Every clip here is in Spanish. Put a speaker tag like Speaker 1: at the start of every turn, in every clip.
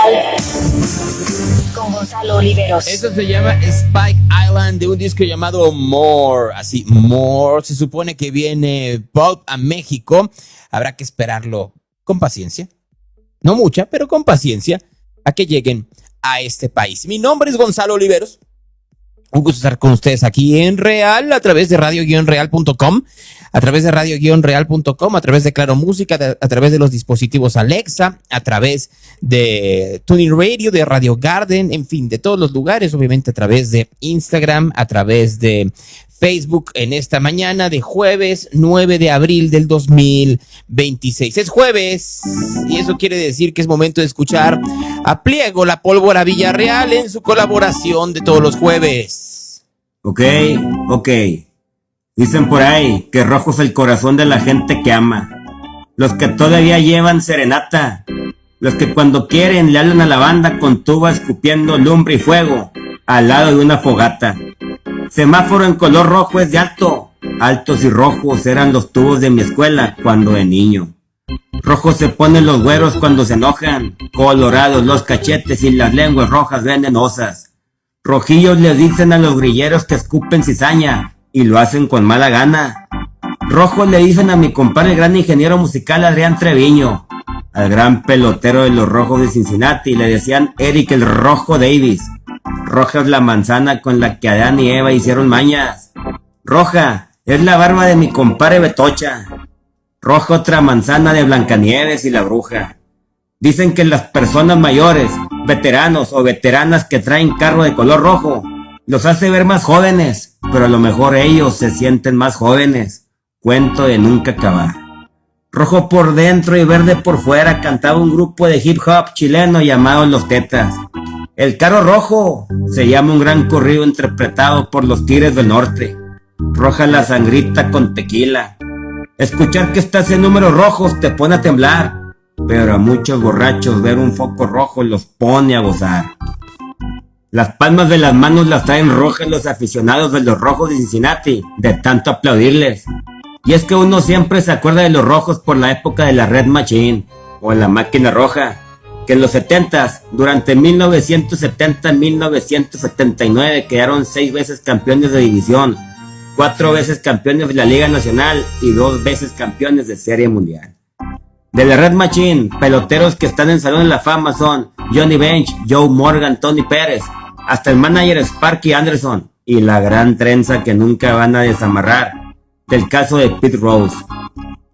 Speaker 1: Real con Gonzalo Oliveros.
Speaker 2: Eso se llama Spike Island, de un disco llamado More. Así, More. Se supone que viene Pulp a México. Habrá que esperarlo con paciencia. No mucha, pero con paciencia, a que lleguen a este país. Mi nombre es Gonzalo Oliveros. Un gusto estar con ustedes aquí en Real, a través de radio-real.com, a través de radio-real.com, a través de Claro Música, a través de los dispositivos Alexa, a través de Tuning Radio, de Radio Garden, en fin, de todos los lugares, obviamente a través de Instagram, a través de Facebook, en esta mañana de jueves 9 de abril del 2026. Es jueves y eso quiere decir que es momento de escuchar a Pliego, la Pólvora Villarreal, en su colaboración de todos los jueves.
Speaker 3: Ok. Dicen por ahí que rojo es el corazón de la gente que ama. Los que todavía llevan serenata. Los que cuando quieren le hablan a la banda con tuba escupiendo lumbre y fuego al lado de una fogata. Semáforo en color rojo es de alto. Altos y rojos eran los tubos de mi escuela cuando de niño. Rojos se ponen los güeros cuando se enojan. Colorados los cachetes y las lenguas rojas venenosas. Rojillos les dicen a los grilleros que escupen cizaña y lo hacen con mala gana. Rojos le dicen a mi compadre el gran ingeniero musical Adrián Treviño. Al gran pelotero de los Rojos de Cincinnati le decían Eric el Rojo Davis. Roja es la manzana con la que Adán y Eva hicieron mañas. Roja es la barba de mi compadre Betocha. Roja otra manzana de Blancanieves y la bruja. Dicen que las personas mayores, veteranos o veteranas que traen carro de color rojo, los hace ver más jóvenes, pero a lo mejor ellos se sienten más jóvenes. Cuento de nunca acabar. Rojo por dentro y verde por fuera cantaba un grupo de hip hop chileno llamado Los Tetas. El Carro Rojo se llama un gran corrido interpretado por los Tigres del Norte. Roja la sangrita con tequila. Escuchar que estás en números rojos te pone a temblar, pero a muchos borrachos ver un foco rojo los pone a gozar. Las palmas de las manos las traen rojas los aficionados de los Rojos de Cincinnati, de tanto aplaudirles. Y es que uno siempre se acuerda de los rojos por la época de la Red Machine, o la Máquina Roja, que en los 70s, durante 1970 y 1979, quedaron 6 veces campeones de división, 4 veces campeones de la Liga Nacional y 2 veces campeones de Serie Mundial. De la Red Machine, peloteros que están en Salón de la Fama son Johnny Bench, Joe Morgan, Tony Pérez, hasta el manager Sparky Anderson y la gran trenza que nunca van a desamarrar, del caso de Pete Rose,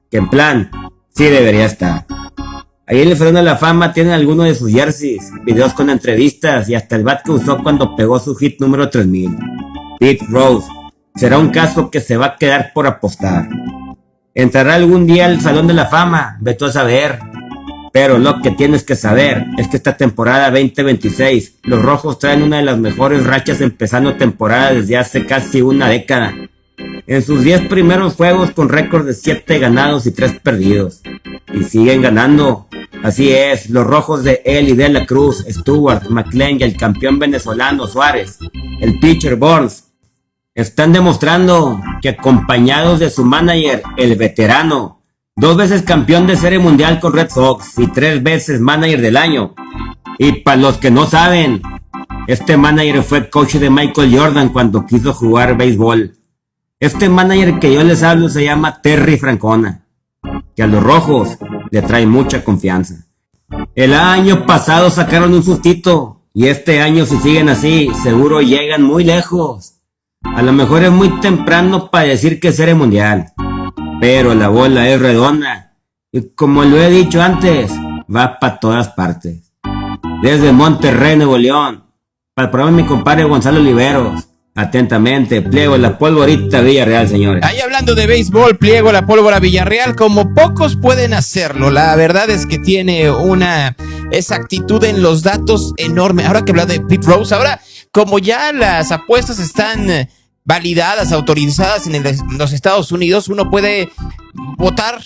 Speaker 3: que en plan, sí debería estar. Ahí en el Salón de la Fama tienen algunos de sus jerseys, videos con entrevistas y hasta el bat que usó cuando pegó su hit número 3000. Pete Rose será un caso que se va a quedar por apostar. ¿Entrará algún día al Salón de la Fama? Vete a saber. Pero lo que tienes que saber es que esta temporada 2026, los Rojos traen una de las mejores rachas empezando temporada desde hace casi una década. En sus 10 primeros juegos con récord de 7 ganados y 3 perdidos. Y siguen ganando. Así es, los Rojos de Eli de la Cruz, Stewart, McLean y el campeón venezolano Suárez, el pitcher Burns, están demostrando que acompañados de su manager, el veterano, 2 veces campeón de Serie Mundial con Red Sox y 3 veces manager del año. Y para los que no saben, este manager fue coach de Michael Jordan cuando quiso jugar béisbol. Este manager que yo les hablo se llama Terry Francona, que a los Rojos le trae mucha confianza. El año pasado sacaron un sustito y este año si siguen así, seguro llegan muy lejos. A lo mejor es muy temprano para decir que es Serie Mundial, pero la bola es redonda y como lo he dicho antes, va para todas partes. Desde Monterrey, Nuevo León, para el programa de mi compadre Gonzalo Oliveros. Atentamente, Pliego, la Pólvora Villarreal, señores.
Speaker 2: Ahí hablando de béisbol, Pliego, la Pólvora Villarreal, como pocos pueden hacerlo. La verdad es que tiene una exactitud en los datos enorme. Ahora que habla de Pete Rose, ahora como ya las apuestas están validadas, autorizadas en los Estados Unidos, uno puede votar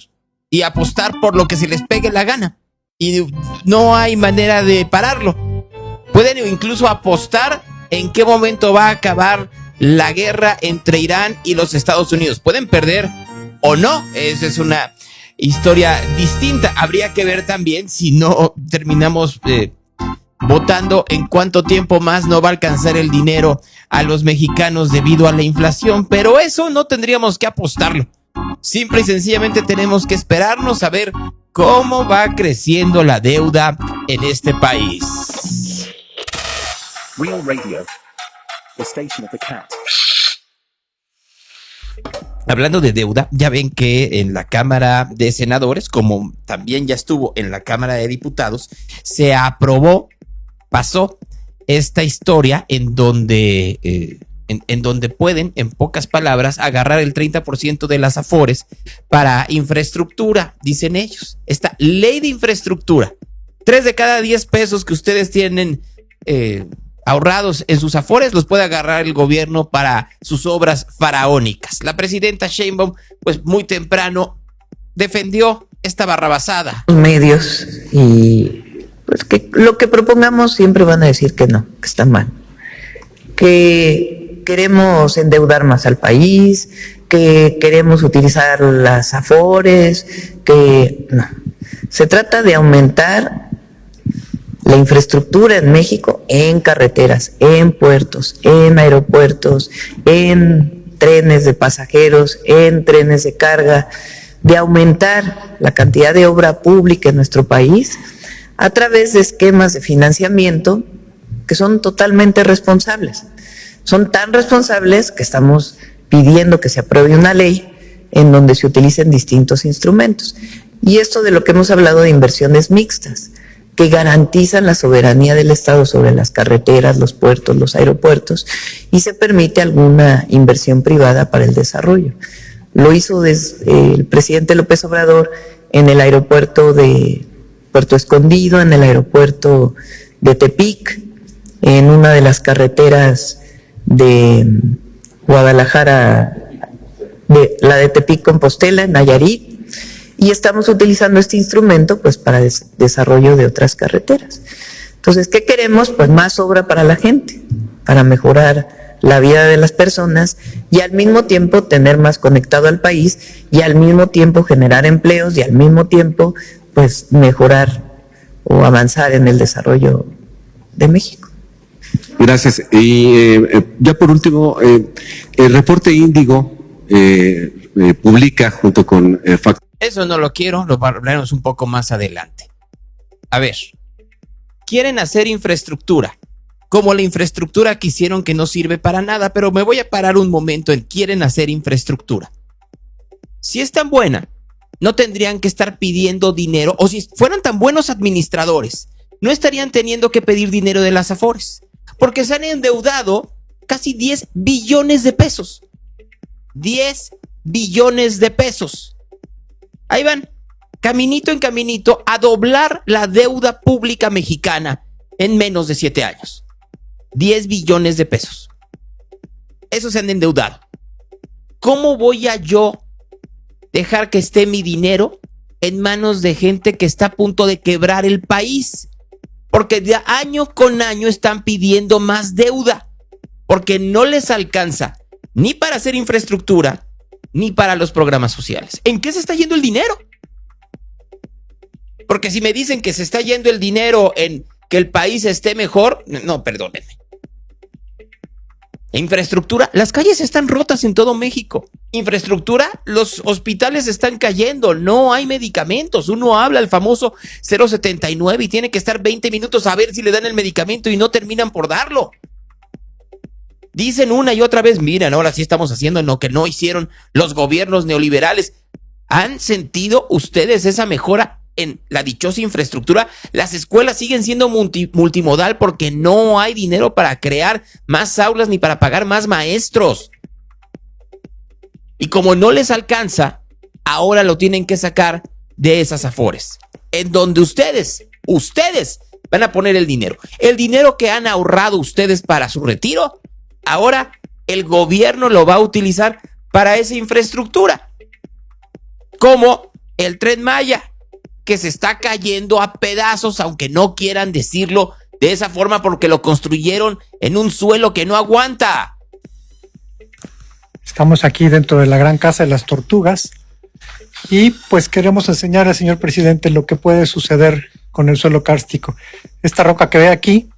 Speaker 2: y apostar por lo que se les pegue la gana. Y no hay manera de pararlo. Pueden incluso apostar en qué momento va a acabar la guerra entre Irán y los Estados Unidos. Pueden perder o no. Esa es una historia distinta. Habría que ver también si no terminamos votando en cuánto tiempo más no va a alcanzar el dinero a los mexicanos debido a la inflación, pero eso no tendríamos que apostarlo. Simple y sencillamente tenemos que esperarnos a ver cómo va creciendo la deuda en este país.
Speaker 4: Real Radio, the station of the cat.
Speaker 2: Hablando de deuda, ya ven que en la Cámara de Senadores, como también ya estuvo en la Cámara de Diputados, se aprobó, pasó esta historia en donde pueden, en pocas palabras, agarrar el 30% de las afores para infraestructura, dicen ellos. Esta ley de infraestructura, 3 de cada 10 pesos que ustedes tienen ahorrados en sus afores los puede agarrar el gobierno para sus obras faraónicas. La presidenta Sheinbaum, pues muy temprano, defendió esta barrabasada.
Speaker 5: Medios y pues que lo que propongamos siempre van a decir que no, que está mal, que queremos endeudar más al país, que queremos utilizar las afores, que no. Se trata de aumentar la infraestructura en México, en carreteras, en puertos, en aeropuertos, en trenes de pasajeros, en trenes de carga, de aumentar la cantidad de obra pública en nuestro país a través de esquemas de financiamiento que son totalmente responsables. Son tan responsables que estamos pidiendo que se apruebe una ley en donde se utilicen distintos instrumentos. Y esto de lo que hemos hablado de inversiones mixtas, que garantizan la soberanía del Estado sobre las carreteras, los puertos, los aeropuertos, y se permite alguna inversión privada para el desarrollo. Lo hizo el presidente López Obrador en el aeropuerto de Puerto Escondido, en el aeropuerto de Tepic, en una de las carreteras de Guadalajara, la de Tepic-Compostela, en Nayarit, y estamos utilizando este instrumento pues para desarrollo de otras carreteras. Entonces, ¿qué queremos? Pues más obra para la gente, para mejorar la vida de las personas y al mismo tiempo tener más conectado al país y al mismo tiempo generar empleos y al mismo tiempo pues mejorar o avanzar en el desarrollo de México.
Speaker 6: Gracias. Y ya por último, el reporte Índigo publica junto con
Speaker 2: Eso no lo quiero, lo hablaremos un poco más adelante. A ver, quieren hacer infraestructura, como la infraestructura que hicieron que no sirve para nada, pero me voy a parar un momento en quieren hacer infraestructura. Si es tan buena, no tendrían que estar pidiendo dinero, o si fueran tan buenos administradores, no estarían teniendo que pedir dinero de las afores, porque se han endeudado casi 10 billones de pesos. 10 billones de pesos. Ahí van, caminito en caminito, a doblar la deuda pública mexicana en menos de 7 años. 10 billones de pesos. Eso se han endeudado. ¿Cómo voy a yo dejar que esté mi dinero en manos de gente que está a punto de quebrar el país? Porque de año con año están pidiendo más deuda, porque no les alcanza ni para hacer infraestructura, ni para los programas sociales. ¿En qué se está yendo el dinero? Porque si me dicen que se está yendo el dinero en que el país esté mejor, no, perdónenme. Infraestructura, las calles están rotas en todo México. Infraestructura, los hospitales están cayendo, no hay medicamentos. Uno habla al famoso 079 y tiene que estar 20 minutos a ver si le dan el medicamento y no terminan por darlo. Dicen una y otra vez, miren, ahora sí estamos haciendo lo que no hicieron los gobiernos neoliberales. ¿Han sentido ustedes esa mejora en la dichosa infraestructura? Las escuelas siguen siendo multimodal porque no hay dinero para crear más aulas ni para pagar más maestros. Y como no les alcanza, ahora lo tienen que sacar de esas afores, en donde ustedes van a poner el dinero. El dinero que han ahorrado ustedes para su retiro, ahora el gobierno lo va a utilizar para esa infraestructura, como el Tren Maya, que se está cayendo a pedazos, aunque no quieran decirlo de esa forma, porque lo construyeron en un suelo que no aguanta.
Speaker 7: Estamos aquí dentro de la gran casa de las tortugas y pues queremos enseñar al señor presidente lo que puede suceder con el suelo kárstico. Esta roca que ve aquí,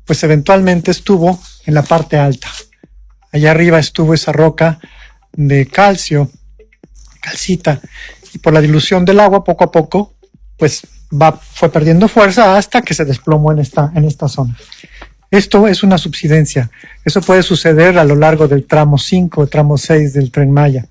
Speaker 7: pues eventualmente estuvo en la parte alta. Allá arriba estuvo esa roca de calcio, calcita, y por la dilución del agua, poco a poco, pues fue perdiendo fuerza hasta que se desplomó en esta zona. Esto es una subsidencia. Eso puede suceder a lo largo del tramo 5, tramo 6 del Tren Maya.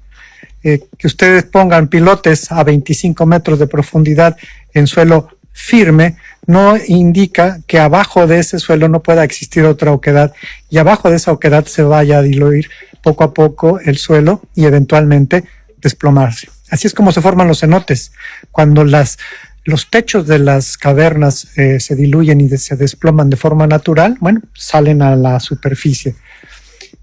Speaker 7: Que ustedes pongan pilotes a 25 metros de profundidad en suelo firme no indica que abajo de ese suelo no pueda existir otra oquedad y abajo de esa oquedad se vaya a diluir poco a poco el suelo y eventualmente desplomarse. Así es como se forman los cenotes. Cuando los techos de las cavernas se diluyen y se desploman de forma natural, bueno, salen a la superficie.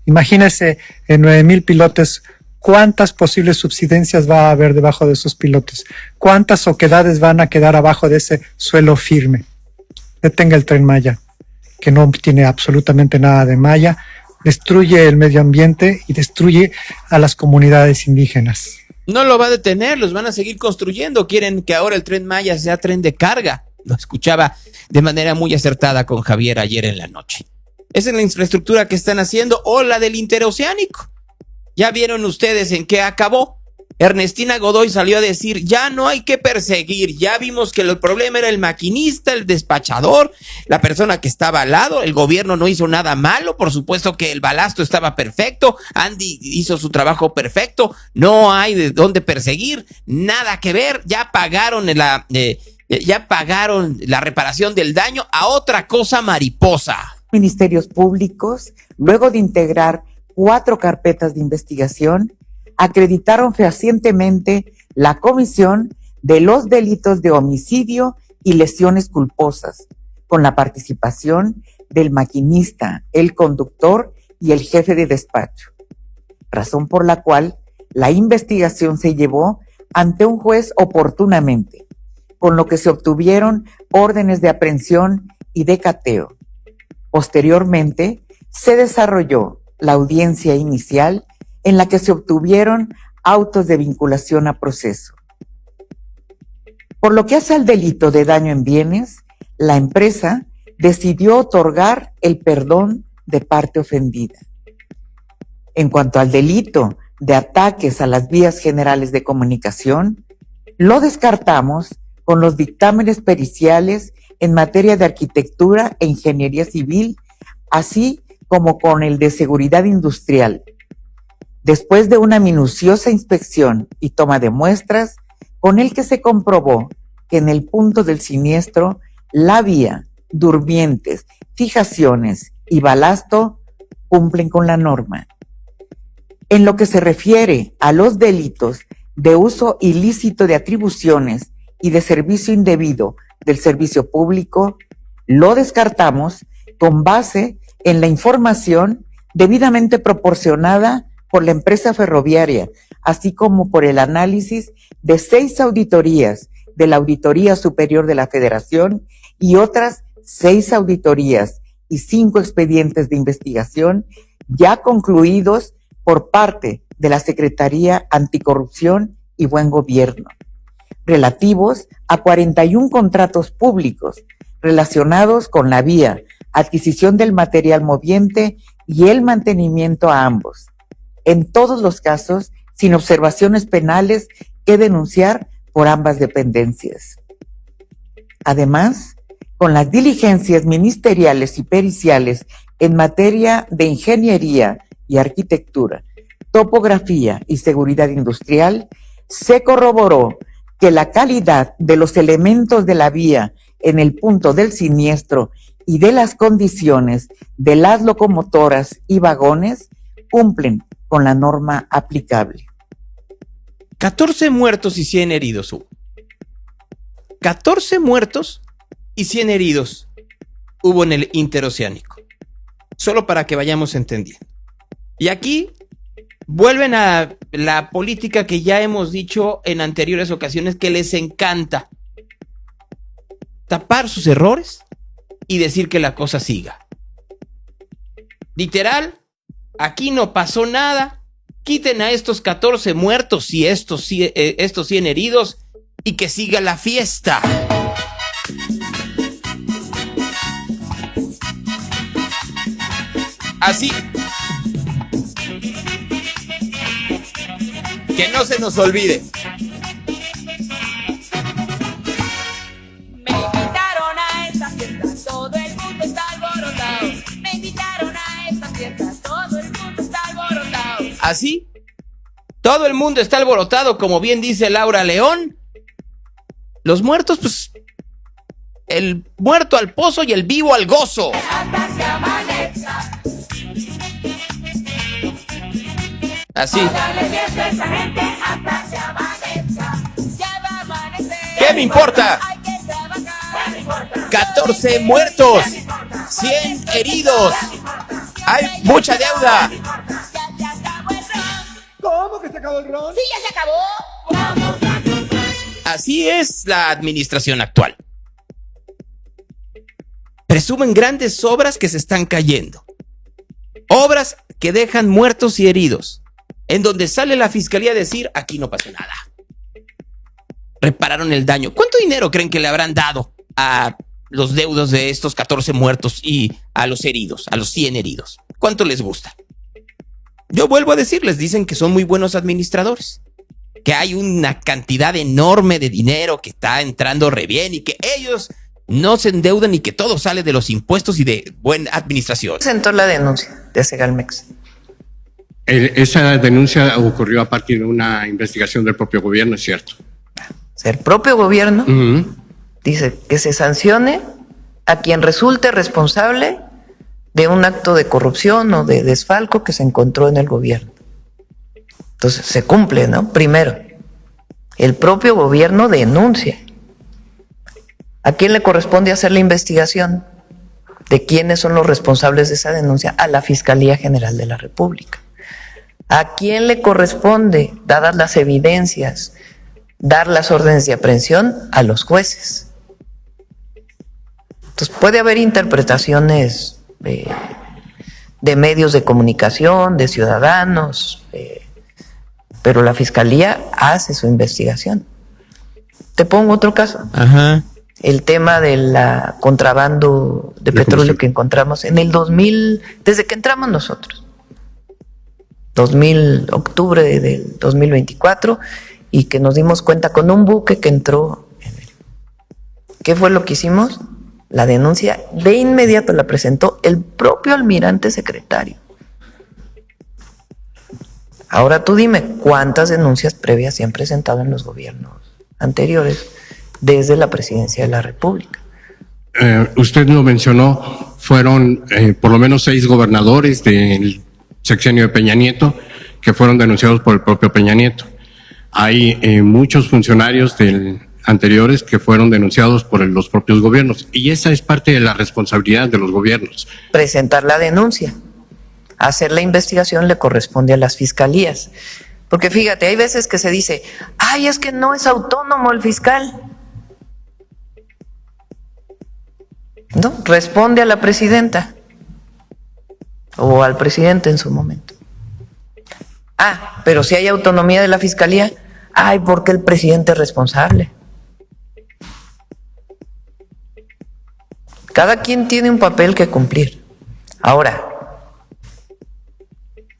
Speaker 7: Imagínense en 9,000 pilotes, ¿cuántas posibles subsidencias va a haber debajo de esos pilotes? ¿Cuántas oquedades van a quedar abajo de ese suelo firme? Detenga el Tren Maya, que no tiene absolutamente nada de malla, destruye el medio ambiente y destruye a las comunidades indígenas.
Speaker 2: No lo va a detener, los van a seguir construyendo. Quieren que ahora el Tren Maya sea tren de carga. Lo escuchaba de manera muy acertada con Javier ayer en la noche. Esa es la infraestructura que están haciendo, o la del interoceánico. Ya vieron ustedes en qué acabó. Ernestina Godoy salió a decir, ya no hay que perseguir, ya vimos que el problema era el maquinista, el despachador, la persona que estaba al lado, el gobierno no hizo nada malo, por supuesto que el balasto estaba perfecto, Andy hizo su trabajo perfecto, no hay de dónde perseguir, nada que ver, ya pagaron la reparación del daño a otra cosa mariposa.
Speaker 8: Ministerios públicos, luego de integrar 4 carpetas de investigación, acreditaron fehacientemente la comisión de los delitos de homicidio y lesiones culposas, con la participación del maquinista, el conductor y el jefe de despacho, razón por la cual la investigación se llevó ante un juez oportunamente, con lo que se obtuvieron órdenes de aprehensión y de cateo. Posteriormente, se desarrolló la audiencia inicial en la que se obtuvieron autos de vinculación a proceso. Por lo que hace al delito de daño en bienes, la empresa decidió otorgar el perdón de parte ofendida. En cuanto al delito de ataques a las vías generales de comunicación, lo descartamos con los dictámenes periciales en materia de arquitectura e ingeniería civil, así como con el de seguridad industrial. Después de una minuciosa inspección y toma de muestras, con el que se comprobó que en el punto del siniestro, la vía, durmientes, fijaciones y balasto cumplen con la norma. En lo que se refiere a los delitos de uso ilícito de atribuciones y de servicio indebido del servicio público, lo descartamos con base en la información debidamente proporcionada por la empresa ferroviaria, así como por el análisis de 6 auditorías de la Auditoría Superior de la Federación y otras 6 auditorías y 5 expedientes de investigación ya concluidos por parte de la Secretaría Anticorrupción y Buen Gobierno, relativos a 41 contratos públicos relacionados con la vía, adquisición del material moviente y el mantenimiento a ambos. En todos los casos, sin observaciones penales que denunciar por ambas dependencias. Además, con las diligencias ministeriales y periciales en materia de ingeniería y arquitectura, topografía y seguridad industrial, se corroboró que la calidad de los elementos de la vía en el punto del siniestro y de las condiciones de las locomotoras y vagones cumplen con la norma aplicable.
Speaker 2: 14 muertos y 100 heridos hubo. 14 muertos y 100 heridos hubo en el interoceánico. Solo para que vayamos entendiendo. Y aquí vuelven a la política que ya hemos dicho en anteriores ocasiones, que les encanta tapar sus errores y decir que la cosa siga. Literal, aquí no pasó nada, quiten a estos 14 muertos y estos 100 heridos y que siga la fiesta. Así. Que no se nos olvide.
Speaker 9: Me invitaron a esta fiesta, todo el mundo está alborotado. Me invitaron a esta fiesta, todo el mundo está alborotado.
Speaker 2: Así. Todo el mundo está alborotado, como bien dice Laura León. Los muertos, pues, el muerto al pozo y el vivo al gozo.
Speaker 9: Hasta se amanezca.
Speaker 2: Así.
Speaker 9: Dale fiesta a esa gente hasta se amanezca. Ya va a amanecer.
Speaker 2: ¿Qué me importa?
Speaker 9: Hay que trabajar. ¿Qué me importa?
Speaker 2: 14 muertos, 100 heridos. Hay mucha deuda.
Speaker 9: Ya se acabó el ron.
Speaker 7: ¿Cómo que se acabó el ron?
Speaker 9: Sí, ya se acabó. Vamos a comprar.
Speaker 2: Así es la administración actual. Presumen grandes obras que se están cayendo. Obras que dejan muertos y heridos. En donde sale la fiscalía a decir, aquí no pasó nada. Repararon el daño. ¿Cuánto dinero creen que le habrán dado a los deudos de estos 14 muertos y a los heridos, a los 100 heridos? ¿Cuánto les gusta? Yo vuelvo a decirles, dicen que son muy buenos administradores, que hay una cantidad enorme de dinero que está entrando re bien y que ellos no se endeudan y que todo sale de los impuestos y de buena administración.
Speaker 5: Presentó la denuncia de Segalmex.
Speaker 6: Esa denuncia ocurrió a partir de una investigación del propio gobierno, es cierto.
Speaker 5: O sea, el propio gobierno dice que se sancione a quien resulte responsable de un acto de corrupción o de desfalco que se encontró en el gobierno. Entonces se cumple, ¿no? Primero, el propio gobierno denuncia. ¿A quién le corresponde hacer la investigación de quiénes son los responsables de esa denuncia? A la Fiscalía General de la República. ¿A quién le corresponde, dadas las evidencias, dar las órdenes de aprehensión? A los jueces. Entonces puede haber interpretaciones de medios de comunicación, de ciudadanos, pero la Fiscalía hace su investigación. Te pongo otro caso.
Speaker 2: Ajá.
Speaker 5: El tema del contrabando de petróleo que encontramos en el 2000, desde que entramos nosotros. Octubre del 2024, y que nos dimos cuenta con un buque que entró en el... ¿Qué fue lo que hicimos? La denuncia de inmediato la presentó el propio almirante secretario. Ahora tú dime, ¿cuántas denuncias previas se han presentado en los gobiernos anteriores desde la presidencia de la República?
Speaker 6: Usted lo mencionó, fueron por lo menos 6 gobernadores del sexenio de Peña Nieto que fueron denunciados por el propio Peña Nieto. Hay muchos funcionarios anteriores que fueron denunciados por los propios gobiernos, y esa es parte de la responsabilidad de los gobiernos.
Speaker 5: Presentar la denuncia, hacer la investigación le corresponde a las fiscalías, porque fíjate, hay veces que se dice, ay, es que no es autónomo el fiscal. No, responde a la presidenta o al presidente en su momento. Ah, pero si hay autonomía de la fiscalía, ay, porque el presidente es responsable. Cada quien tiene un papel que cumplir. Ahora,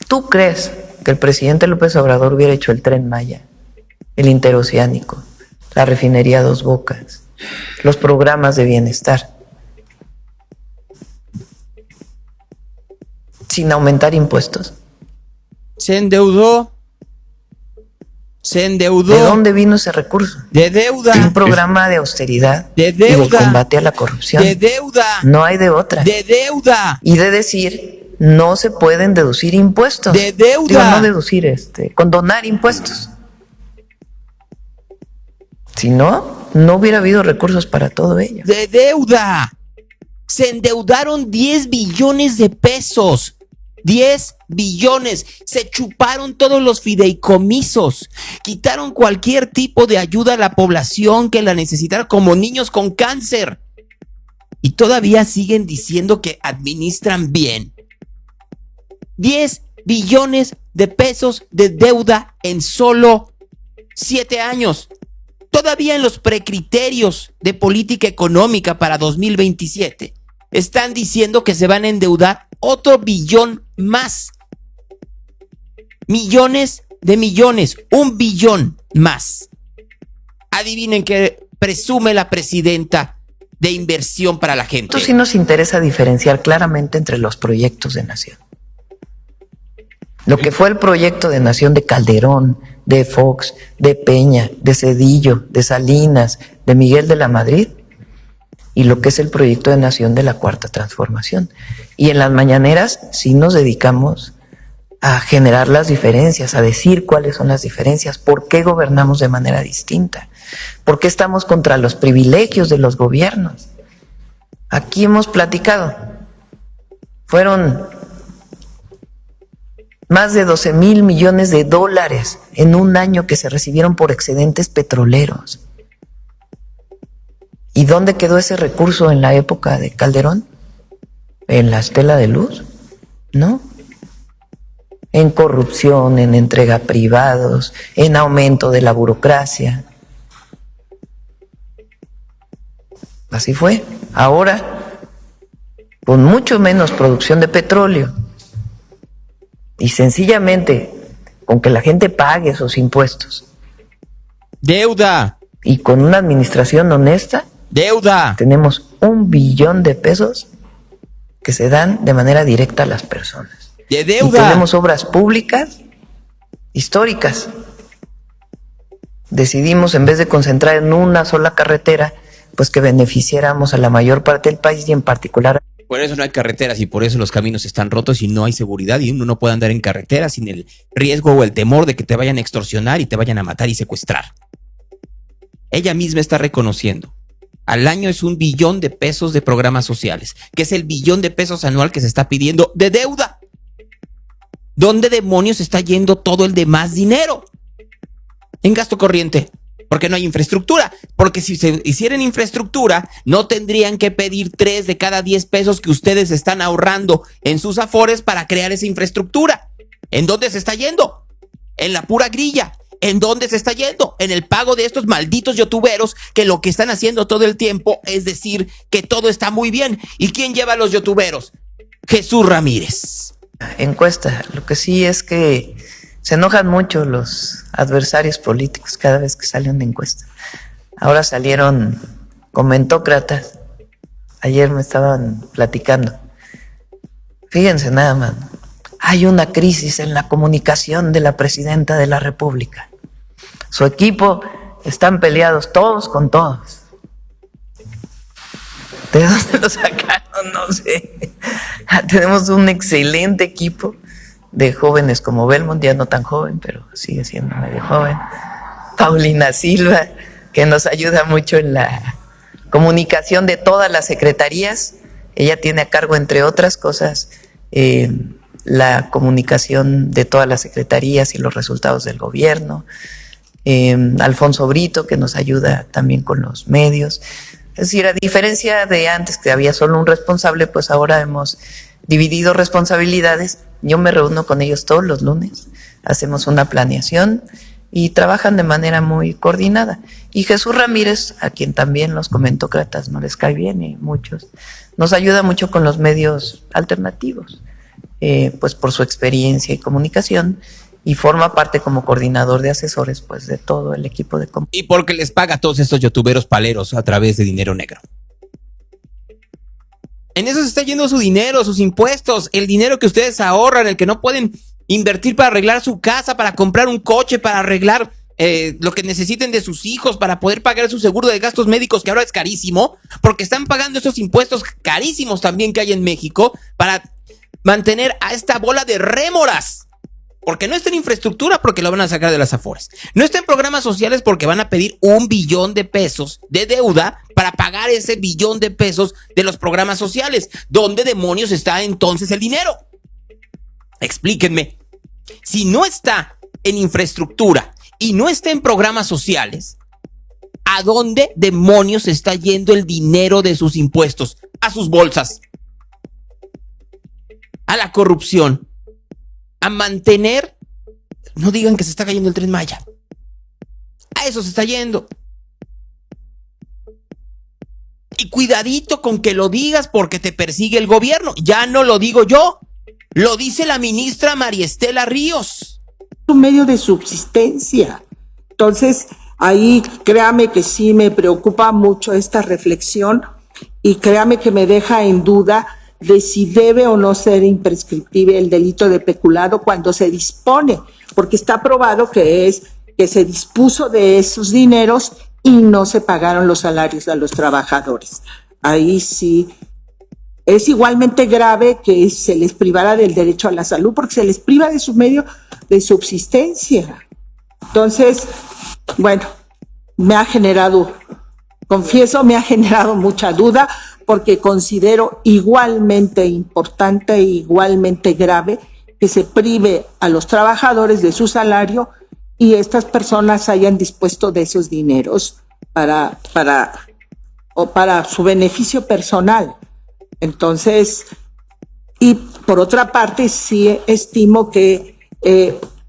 Speaker 5: ¿tú crees que el presidente López Obrador hubiera hecho el Tren Maya, el interoceánico, la refinería Dos Bocas, los programas de bienestar, sin aumentar impuestos?
Speaker 2: Se endeudó. ¿De
Speaker 5: dónde vino ese recurso?
Speaker 2: De deuda.
Speaker 5: De un programa de austeridad.
Speaker 2: De deuda.
Speaker 5: Y de combate a la corrupción.
Speaker 2: De deuda.
Speaker 5: No hay de otra.
Speaker 2: De deuda.
Speaker 5: Y de decir, no se pueden deducir impuestos.
Speaker 2: De deuda.
Speaker 5: Digo, no deducir, condonar impuestos. Si no, no hubiera habido recursos para todo ello.
Speaker 2: De deuda. Se endeudaron 10 billones de pesos. 10 billones. Se chuparon todos los fideicomisos. Quitaron cualquier tipo de ayuda a la población que la necesitara, como niños con cáncer. Y todavía siguen diciendo que administran bien. 10 billones de pesos de deuda en solo 7 años. Todavía en los precriterios de política económica para 2027. están diciendo que se van a endeudar otro billón más. Millones de millones, 1 billón más. Adivinen qué presume la presidenta de inversión para la gente.
Speaker 5: Esto sí nos interesa diferenciar claramente entre los proyectos de nación. Lo que fue el proyecto de nación de Calderón, de Fox, de Peña, de Zedillo, de Salinas, de Miguel de la Madrid, y lo que es el proyecto de nación de la Cuarta Transformación. Y en las mañaneras sí nos dedicamos a generar las diferencias, a decir cuáles son las diferencias, por qué gobernamos de manera distinta, por qué estamos contra los privilegios de los gobiernos. Aquí hemos platicado, fueron más de 12,000 millones de dólares en un año que se recibieron por excedentes petroleros. ¿Y dónde quedó ese recurso en la época de Calderón? ¿En la estela de luz? No. En corrupción, en entrega a privados, en aumento de la burocracia. Así fue. Ahora, con mucho menos producción de petróleo y sencillamente con que la gente pague sus impuestos.
Speaker 2: Deuda.
Speaker 5: Y con una administración honesta.
Speaker 2: Deuda.
Speaker 5: Tenemos 1 billón de pesos que se dan de manera directa a las personas.
Speaker 2: De deuda.
Speaker 5: Y tenemos obras públicas históricas. Decidimos, en vez de concentrar en una sola carretera, pues que beneficiáramos a la mayor parte del país y en particular.
Speaker 2: Por eso no hay carreteras y por eso los caminos están rotos y no hay seguridad y uno no puede andar en carretera sin el riesgo o el temor de que te vayan a extorsionar y te vayan a matar y secuestrar. Ella misma está reconociendo. Al año es 1 billón de pesos de programas sociales, que es el billón de pesos anual que se está pidiendo de deuda. ¿Dónde demonios está yendo todo el demás dinero? En gasto corriente, porque no hay infraestructura. Porque si se hicieran infraestructura, no tendrían que pedir 3 de cada 10 pesos que ustedes están ahorrando en sus afores para crear esa infraestructura. ¿En dónde se está yendo? En la pura grilla. ¿En dónde se está yendo? En el pago de estos malditos youtuberos que lo que están haciendo todo el tiempo es decir que todo está muy bien. ¿Y quién lleva a los youtuberos? Jesús Ramírez.
Speaker 5: Encuesta. Lo que sí es que se enojan mucho los adversarios políticos cada vez que sale una encuesta. Ahora salieron comentócratas. Ayer me estaban platicando. Fíjense nada más. Hay una crisis en la comunicación de la presidenta de la República. Su equipo están peleados todos con todos. ¿De dónde lo sacaron? No sé. Tenemos un excelente equipo de jóvenes como Belmont, ya no tan joven, pero sigue siendo medio joven. Paulina Silva, que nos ayuda mucho en la comunicación de todas las secretarías. Ella tiene a cargo, entre otras cosas, la comunicación de todas las secretarías y los resultados del gobierno. Alfonso Brito, que nos ayuda también con los medios. Es decir, a diferencia de antes que había solo un responsable, pues ahora hemos dividido responsabilidades. Yo me reúno con ellos todos los lunes, hacemos una planeación y trabajan de manera muy coordinada. Y Jesús Ramírez, a quien también los comentócratas no les cae bien y muchos, nos ayuda mucho con los medios alternativos, pues por su experiencia y comunicación, y forma parte como coordinador de asesores pues de todo el equipo de comunicación.
Speaker 2: Y porque les paga a todos estos youtuberos paleros a través de dinero negro. En eso se está yendo su dinero, sus impuestos, el dinero que ustedes ahorran, el que no pueden invertir para arreglar su casa, para comprar un coche, para arreglar lo que necesiten de sus hijos, para poder pagar su seguro de gastos médicos, que ahora es carísimo, porque están pagando esos impuestos carísimos también que hay en México, para mantener a esta bola de rémoras. Porque no está en infraestructura, porque lo van a sacar de las afores. No está en programas sociales, porque van a pedir 1 billón de pesos de deuda para pagar ese billón de pesos de los programas sociales. ¿Dónde demonios está entonces el dinero? Explíquenme. Si no está en infraestructura y no está en programas sociales, ¿a dónde demonios está yendo el dinero de sus impuestos? A sus bolsas, a la corrupción, a mantener, no digan que se está cayendo el Tren Maya, a eso se está yendo. Y cuidadito con que lo digas porque te persigue el gobierno. Ya no lo digo yo, lo dice la ministra María Estela Ríos.
Speaker 10: Un medio de subsistencia. Entonces, ahí créame que sí me preocupa mucho esta reflexión y créame que me deja en duda de si debe o no ser imprescriptible el delito de peculado cuando se dispone, porque está probado que se dispuso de esos dineros y no se pagaron los salarios a los trabajadores. Ahí sí es igualmente grave que se les privara del derecho a la salud porque se les priva de su medio de subsistencia. Entonces, bueno, me ha generado mucha duda porque considero igualmente importante e igualmente grave que se prive a los trabajadores de su salario y estas personas hayan dispuesto de esos dineros para su beneficio personal. Entonces, y por otra parte, sí estimo que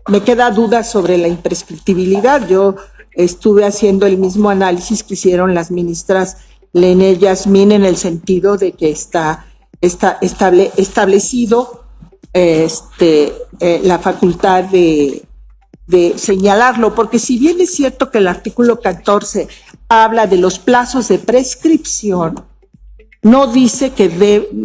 Speaker 10: me queda duda sobre la imprescriptibilidad. Yo estuve haciendo el mismo análisis que hicieron las ministras Lene y Yasmín en el sentido de que está establecido la facultad de señalarlo, porque si bien es cierto que el artículo 14 habla de los plazos de prescripción, no dice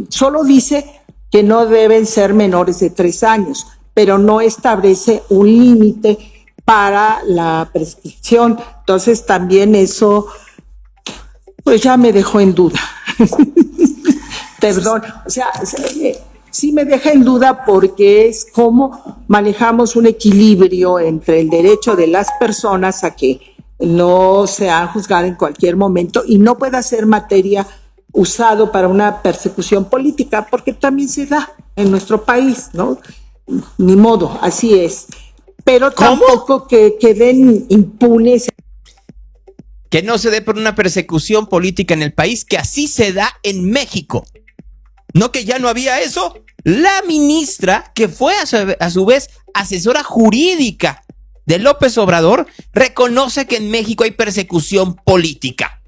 Speaker 10: solo dice que no deben ser menores de 3 años, pero no establece un límite para la prescripción. Entonces también eso pues ya me dejó en duda. Perdón, o sea, sí me deja en duda porque es cómo manejamos un equilibrio entre el derecho de las personas a que no sean juzgadas en cualquier momento y no pueda ser materia usado para una persecución política, porque también se da en nuestro país, ¿no? Ni modo, así es. Pero tampoco que queden impunes.
Speaker 2: Que no se dé por una persecución política en el país, que así se da en México. No que ya no había eso. La ministra, que fue a su vez asesora jurídica de López Obrador, reconoce que en México hay persecución política.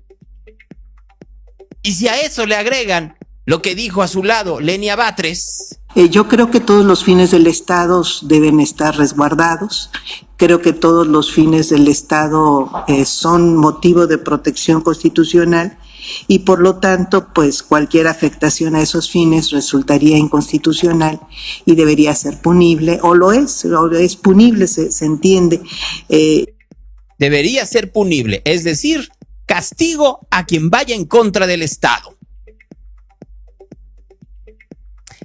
Speaker 2: Y si a eso le agregan lo que dijo a su lado Lenia Batres.
Speaker 10: Yo creo que todos los fines del Estado deben estar resguardados. Creo que todos los fines del Estado son motivo de protección constitucional y por lo tanto, pues cualquier afectación a esos fines resultaría inconstitucional y debería ser punible, o es punible, se entiende.
Speaker 2: Debería ser punible, es decir, castigo a quien vaya en contra del Estado.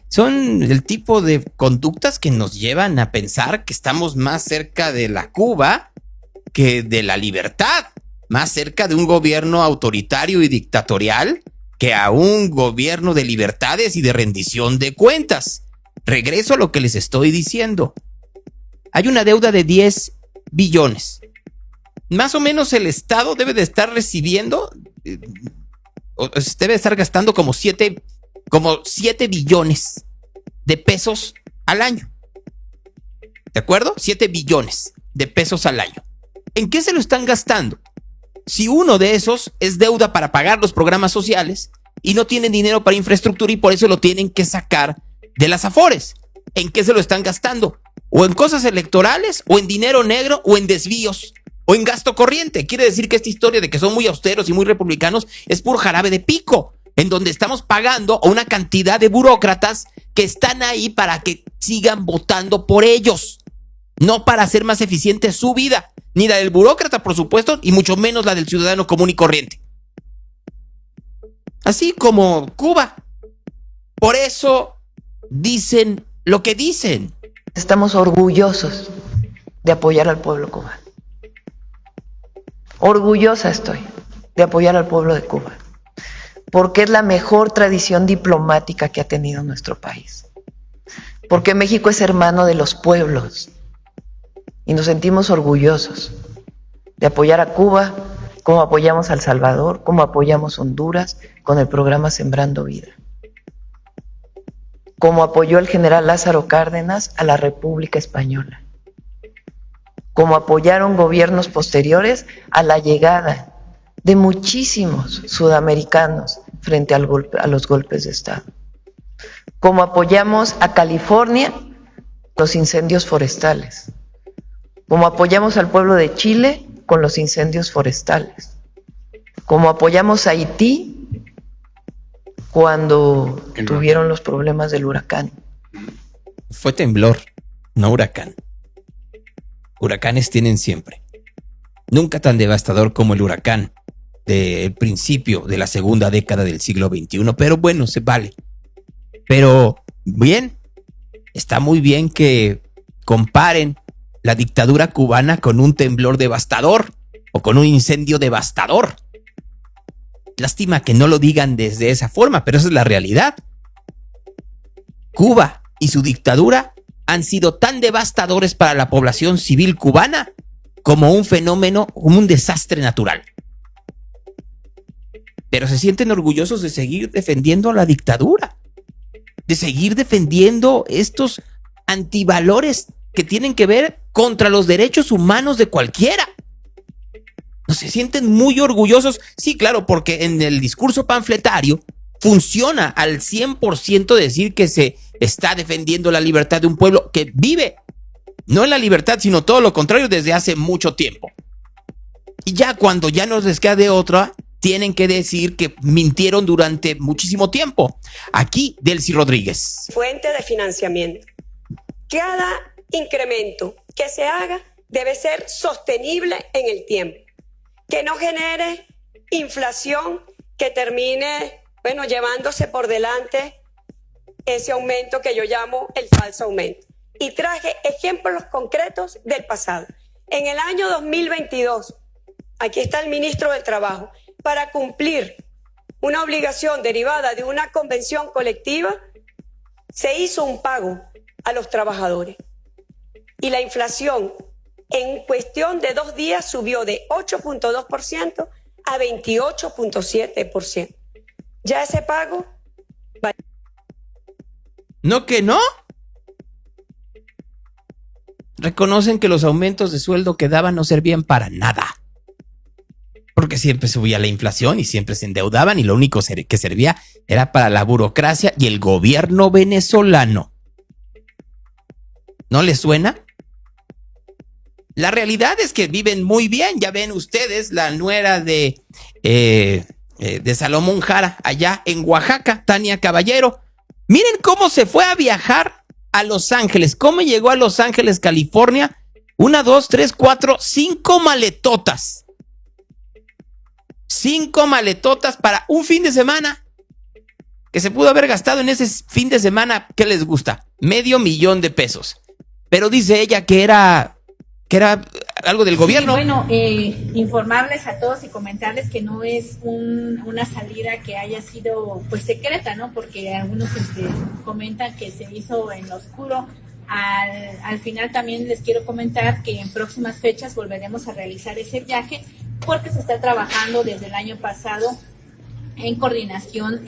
Speaker 2: Son el tipo de conductas que nos llevan a pensar que estamos más cerca de la Cuba que de la libertad, más cerca de un gobierno autoritario y dictatorial que a un gobierno de libertades y de rendición de cuentas. Regreso a lo que les estoy diciendo. Hay una deuda de 10 billones. Más o menos el Estado debe de estar recibiendo, debe de estar gastando como 7 billones de pesos al año. ¿De acuerdo? 7 billones de pesos al año. ¿En qué se lo están gastando? Si uno de esos es deuda para pagar los programas sociales y no tienen dinero para infraestructura y por eso lo tienen que sacar de las Afores. ¿En qué se lo están gastando? O en cosas electorales, o en dinero negro, o en desvíos, o en gasto corriente. Quiere decir que esta historia de que son muy austeros y muy republicanos es puro jarabe de pico, en donde estamos pagando a una cantidad de burócratas que están ahí para que sigan votando por ellos, no para hacer más eficiente su vida, ni la del burócrata, por supuesto, y mucho menos la del ciudadano común y corriente. Así como Cuba. Por eso dicen lo que dicen.
Speaker 5: Estamos orgullosos de apoyar al pueblo cubano. Orgullosa estoy de apoyar al pueblo de Cuba, porque es la mejor tradición diplomática que ha tenido nuestro país. Porque México es hermano de los pueblos y nos sentimos orgullosos de apoyar a Cuba, como apoyamos a El Salvador, como apoyamos a Honduras con el programa Sembrando Vida, como apoyó el general Lázaro Cárdenas a la República Española, como apoyaron gobiernos posteriores a la llegada de muchísimos sudamericanos frente a los golpes de Estado. Como apoyamos a California los incendios forestales. Como apoyamos al pueblo de Chile con los incendios forestales. Como apoyamos a Haití cuando tuvieron los problemas del huracán.
Speaker 2: Fue temblor, no huracán. Huracanes tienen siempre. Nunca tan devastador como el huracán del principio de la segunda década del siglo XXI, pero bueno, se vale. Pero bien, está muy bien que comparen la dictadura cubana con un temblor devastador o con un incendio devastador. Lástima que no lo digan desde esa forma, pero esa es la realidad. Cuba y su dictadura han sido tan devastadores para la población civil cubana como un fenómeno, como un desastre natural. Pero se sienten orgullosos de seguir defendiendo a la dictadura, de seguir defendiendo estos antivalores que tienen que ver contra los derechos humanos de cualquiera. No se sienten muy orgullosos. Sí, claro, porque en el discurso panfletario funciona al 100% decir que se está defendiendo la libertad de un pueblo que vive, no en la libertad, sino todo lo contrario desde hace mucho tiempo. Y ya cuando ya no les queda de otra, tienen que decir que mintieron durante muchísimo tiempo. Aquí, Delcy Rodríguez.
Speaker 11: Fuente de financiamiento. Cada incremento que se haga debe ser sostenible en el tiempo, que no genere inflación que termine, llevándose por delante ese aumento que yo llamo el falso aumento. Y traje ejemplos concretos del pasado. En el año 2022, aquí está el ministro del Trabajo, para cumplir una obligación derivada de una convención colectiva, se hizo un pago a los trabajadores. Y la inflación en cuestión de 2 días subió de 8.2% a 28.7%. Ya ese pago...
Speaker 2: ¿No que no? Reconocen que los aumentos de sueldo que daban no servían para nada. Porque siempre subía la inflación y siempre se endeudaban y lo único que servía era para la burocracia y el gobierno venezolano. ¿No les suena? La realidad es que viven muy bien. Ya ven ustedes la nuera de Salomón Jara allá en Oaxaca, Tania Caballero. Miren cómo se fue a viajar a Los Ángeles. ¿Cómo llegó a Los Ángeles, California? 1, 2, 3, 4, 5 maletotas. 5 maletotas para un fin de semana que se pudo haber gastado en ese fin de semana. ¿Qué les gusta? $500,000 Pero dice ella que era algo del gobierno.
Speaker 12: Informarles a todos y comentarles que no es una salida que haya sido secreta, ¿no? Porque algunos comentan que se hizo en lo oscuro. Al final también les quiero comentar que en próximas fechas volveremos a realizar ese viaje porque se está trabajando desde el año pasado en coordinación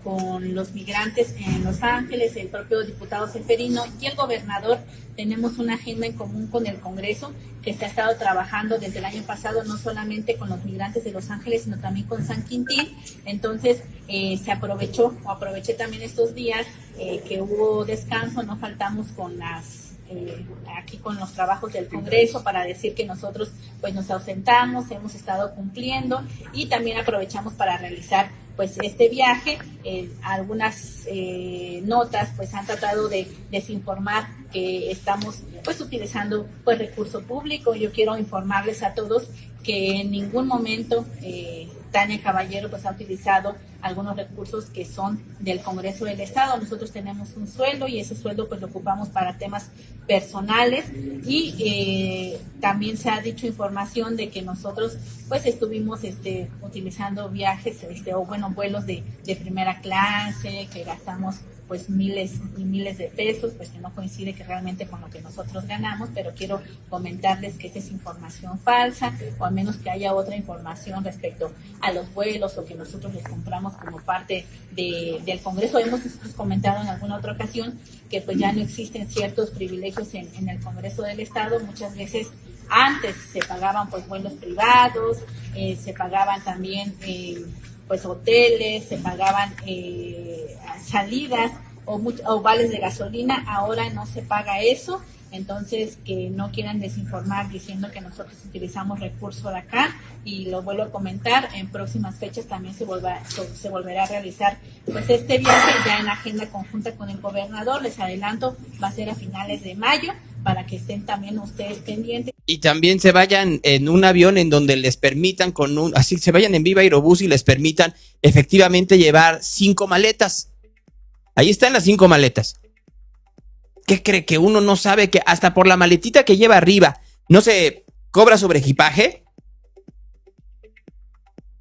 Speaker 12: con los migrantes en Los Ángeles, el propio diputado Seferino y el gobernador. Tenemos una agenda en común con el Congreso que se ha estado trabajando desde el año pasado, no solamente con los migrantes de Los Ángeles, sino también con San Quintín. Entonces aproveché también estos días que hubo descanso, no faltamos con aquí con los trabajos del Congreso para decir que nosotros nos ausentamos, hemos estado cumpliendo y también aprovechamos para realizar este viaje. Algunas notas han tratado de desinformar que estamos utilizando recurso público. Yo quiero informarles a todos que en ningún momento Tania Caballero ha utilizado algunos recursos que son del Congreso del Estado. Nosotros tenemos un sueldo y ese sueldo lo ocupamos para temas personales y también se ha dicho información de que nosotros estuvimos utilizando viajes vuelos de primera clase, que gastamos miles y miles de pesos, que no coincide que realmente con lo que nosotros ganamos, pero quiero comentarles que esa es información falsa, o al menos que haya otra información respecto a los vuelos o que nosotros les compramos como parte del Congreso. Hemos nosotros comentado en alguna otra ocasión que ya no existen ciertos privilegios en el Congreso del Estado. Muchas veces antes se pagaban vuelos privados, se pagaban también pues hoteles, se pagaban salidas o vales de gasolina. Ahora no se paga eso. Entonces, que no quieran desinformar diciendo que nosotros utilizamos recursos de acá, y lo vuelvo a comentar, en próximas fechas también se volverá a realizar pues este viaje ya en agenda conjunta con el gobernador. Les adelanto, va a ser a finales de mayo, para que estén también ustedes pendientes.
Speaker 2: Y también se vayan en un avión en donde les permitan así se vayan en Viva Aerobús y les permitan efectivamente llevar 5 maletas. Ahí están las 5 maletas. ¿Qué cree? ¿Que uno no sabe que hasta por la maletita que lleva arriba no se cobra sobre equipaje?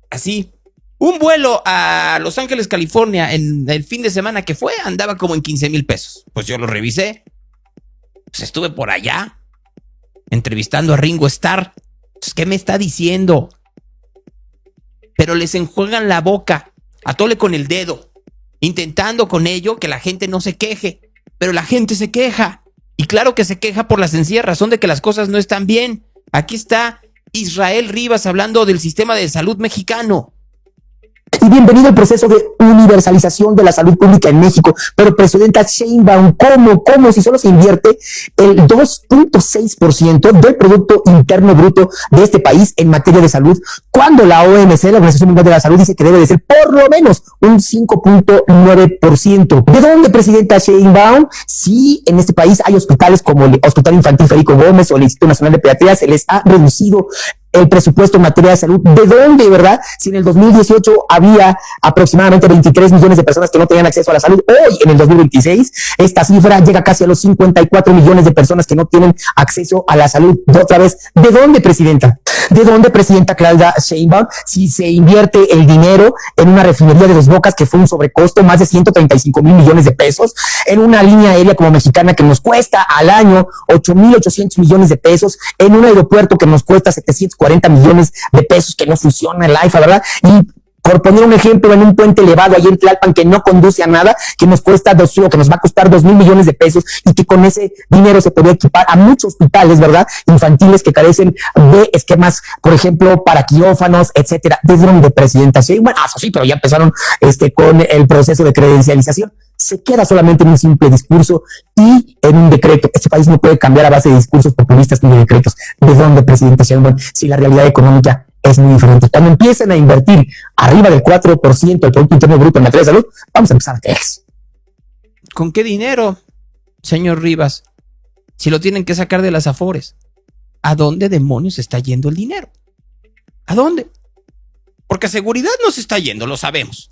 Speaker 2: Así, un vuelo a Los Ángeles, California, en el fin de semana que fue, andaba como en 15,000 pesos. Pues yo lo revisé. Pues estuve por allá, entrevistando a Ringo Starr. Pues, ¿qué me está diciendo? Pero les enjuagan la boca, a tole con el dedo, intentando con ello que la gente no se queje. Pero la gente se queja. Y claro que se queja por la sencilla razón de que las cosas no están bien. Aquí está Israel Rivas hablando del sistema de salud mexicano.
Speaker 13: Y bienvenido al proceso de universalización de la salud pública en México. Pero, presidenta Sheinbaum, ¿cómo si solo se invierte el 2.6% del Producto Interno Bruto de este país en materia de salud, cuando la OMS, la Organización Mundial de la Salud, dice que debe de ser por lo menos un 5.9%? ¿De dónde, presidenta Sheinbaum? Si en este país hay hospitales como el Hospital Infantil Federico Gómez o el Instituto Nacional de Pediatría, se les ha reducido el presupuesto en materia de salud. ¿De dónde, verdad? Si en el 2018 había aproximadamente 23 millones de personas que no tenían acceso a la salud, hoy en el 2026 esta cifra llega casi a los 54 millones de personas que no tienen acceso a la salud. Otra vez, ¿de dónde, presidenta? ¿De dónde, presidenta Claudia Sheinbaum? Si se invierte el dinero en una refinería de Dos Bocas que fue un sobrecosto, más de 135,000 millones de pesos, en una línea aérea como Mexicana que nos cuesta al año 8,800 millones de pesos, en un aeropuerto que nos cuesta 740 millones de pesos que no funciona el AIFA, ¿verdad? Y por poner un ejemplo, en un puente elevado ahí en Tlalpan que no conduce a nada, que nos cuesta que nos va a costar 2,000 millones de pesos, y que con ese dinero se podría equipar a muchos hospitales, ¿verdad? Infantiles que carecen de esquemas, por ejemplo, para quirófanos, etcétera. ¿Desde dónde, presidenta? Sí, bueno, sí, pero ya empezaron con el proceso de credencialización. Se queda solamente en un simple discurso y en un decreto. Este país no puede cambiar a base de discursos populistas ni de decretos. ¿De dónde, presidenta Sheinbaum? Si la realidad económica es muy diferente. Cuando empiecen a invertir arriba del 4% del Producto Interno Bruto en materia de salud, vamos a empezar a quejarse.
Speaker 2: ¿Con qué dinero, señor Rivas? Si lo tienen que sacar de las Afores. ¿A dónde demonios está yendo el dinero? ¿A dónde? Porque a seguridad no se está yendo, lo sabemos.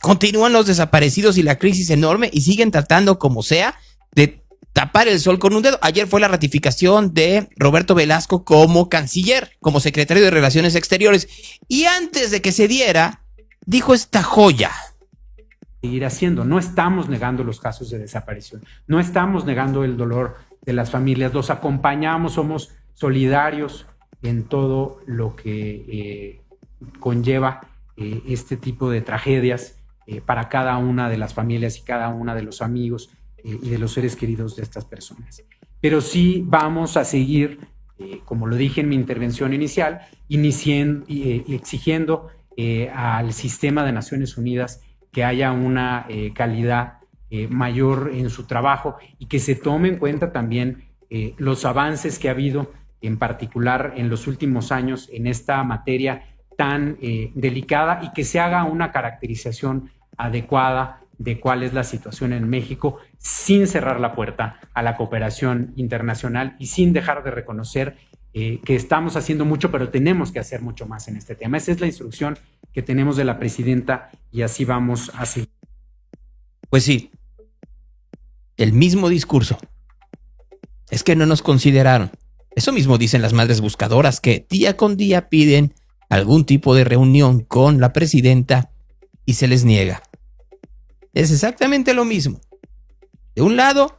Speaker 2: Continúan los desaparecidos y la crisis enorme y siguen tratando como sea de tapar el sol con un dedo. Ayer fue la ratificación de Roberto Velasco como canciller, como secretario de Relaciones Exteriores. Y antes de que se diera, dijo esta joya.
Speaker 14: Seguir haciendo. No estamos negando los casos de desaparición. No estamos negando el dolor de las familias. Los acompañamos, somos solidarios en todo lo que conlleva este tipo de tragedias para cada una de las familias y cada una de los amigos y de los seres queridos de estas personas. Pero sí vamos a seguir, como lo dije en mi intervención inicial, exigiendo al sistema de Naciones Unidas que haya una calidad mayor en su trabajo y que se tome en cuenta también los avances que ha habido, en particular en los últimos años, en esta materia tan delicada, y que se haga una caracterización adecuada de cuál es la situación en México, sin cerrar la puerta a la cooperación internacional y sin dejar de reconocer que estamos haciendo mucho, pero tenemos que hacer mucho más en este tema. Esa es la instrucción que tenemos de la presidenta y así vamos a seguir.
Speaker 2: Pues sí, el mismo discurso. Es que no nos consideraron. Eso mismo dicen las madres buscadoras, que día con día piden algún tipo de reunión con la presidenta y se les niega. Es exactamente lo mismo, de un lado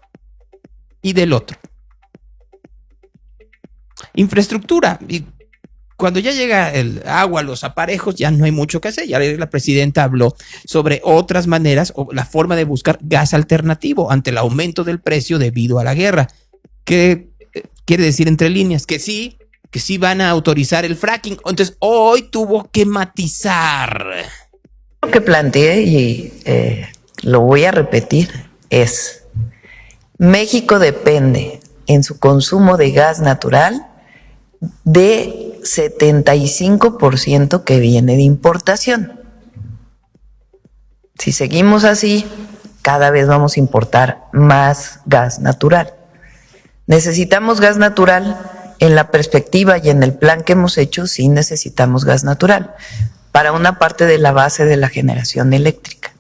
Speaker 2: y del otro. Infraestructura. Y cuando ya llega el agua, los aparejos, ya no hay mucho que hacer. Ya la presidenta habló sobre otras maneras o la forma de buscar gas alternativo ante el aumento del precio debido a la guerra. ¿Qué quiere decir entre líneas? Que sí van a autorizar el fracking. Entonces hoy tuvo que matizar.
Speaker 5: Lo que planteé y lo voy a repetir es: México depende en su consumo de gas natural de 75% que viene de importación. Si seguimos así, cada vez vamos a importar más gas natural. Necesitamos gas natural. En la perspectiva y en el plan que hemos hecho, sí necesitamos gas natural para una parte de la base de la generación eléctrica,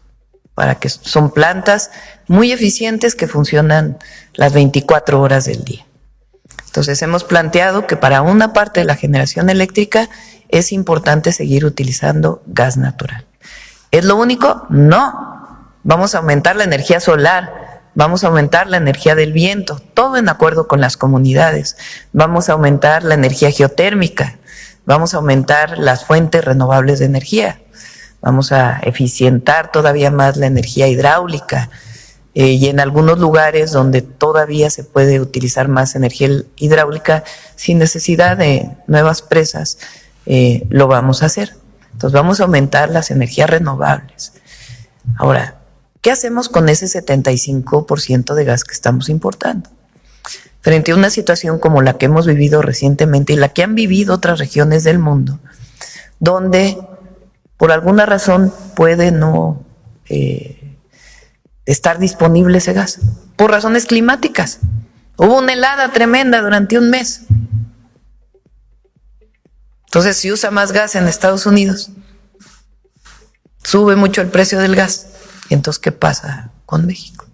Speaker 5: para que son plantas muy eficientes que funcionan las 24 horas del día. Entonces hemos planteado que para una parte de la generación eléctrica es importante seguir utilizando gas natural. ¿Es lo único? No. Vamos a aumentar la energía solar, vamos a aumentar la energía del viento, todo en acuerdo con las comunidades. Vamos a aumentar la energía geotérmica, vamos a aumentar las fuentes renovables de energía, vamos a eficientar todavía más la energía hidráulica, y en algunos lugares donde todavía se puede utilizar más energía hidráulica sin necesidad de nuevas presas, lo vamos a hacer. Entonces vamos a aumentar las energías renovables. Ahora, ¿qué hacemos con ese 75% de gas que estamos importando? Frente a una situación como la que hemos vivido recientemente y la que han vivido otras regiones del mundo, donde por alguna razón puede no estar disponible ese gas, por razones climáticas. Hubo una helada tremenda durante un mes. Entonces, si usa más gas en Estados Unidos, sube mucho el precio del gas. Entonces, ¿qué pasa con México?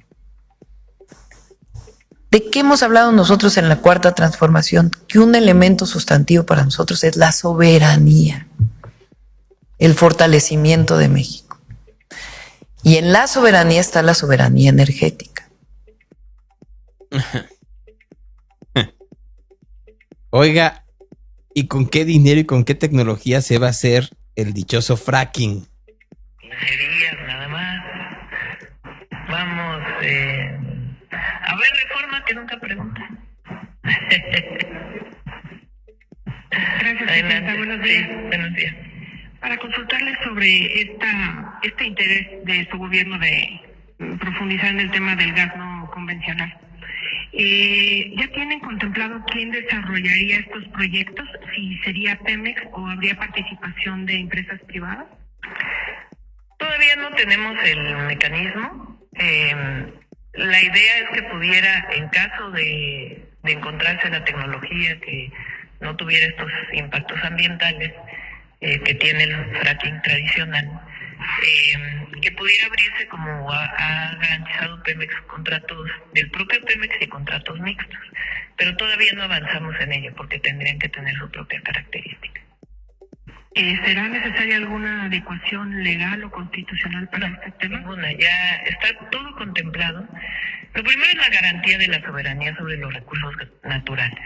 Speaker 5: ¿De qué hemos hablado nosotros en la cuarta transformación? Que un elemento sustantivo para nosotros es la soberanía, el fortalecimiento de México. Y en la soberanía está la soberanía energética.
Speaker 2: Oiga, ¿y con qué dinero y con qué tecnología se va a hacer el dichoso fracking?
Speaker 15: Nada más. Vamos, a ver, Reforma, que nunca pregunta.
Speaker 16: Gracias, presidenta. Buenos días.
Speaker 15: Sí, buenos días.
Speaker 16: Para consultarle sobre este interés de su gobierno de profundizar en el tema del gas no convencional. ¿Ya tienen contemplado quién desarrollaría estos proyectos? ¿Si sería Pemex o habría participación de empresas privadas?
Speaker 15: Todavía no tenemos el mecanismo. La idea es que pudiera, en caso de encontrarse la tecnología que no tuviera estos impactos ambientales que tiene el fracking tradicional, que pudiera abrirse como ha garantizado Pemex, contratos del propio Pemex y contratos mixtos. Pero todavía no avanzamos en ello porque tendrían que tener su propia característica.
Speaker 16: ¿Será necesaria alguna adecuación legal o constitucional para este tema?
Speaker 15: Ninguna, ya está todo contemplado. Lo primero es la garantía de la soberanía sobre los recursos naturales,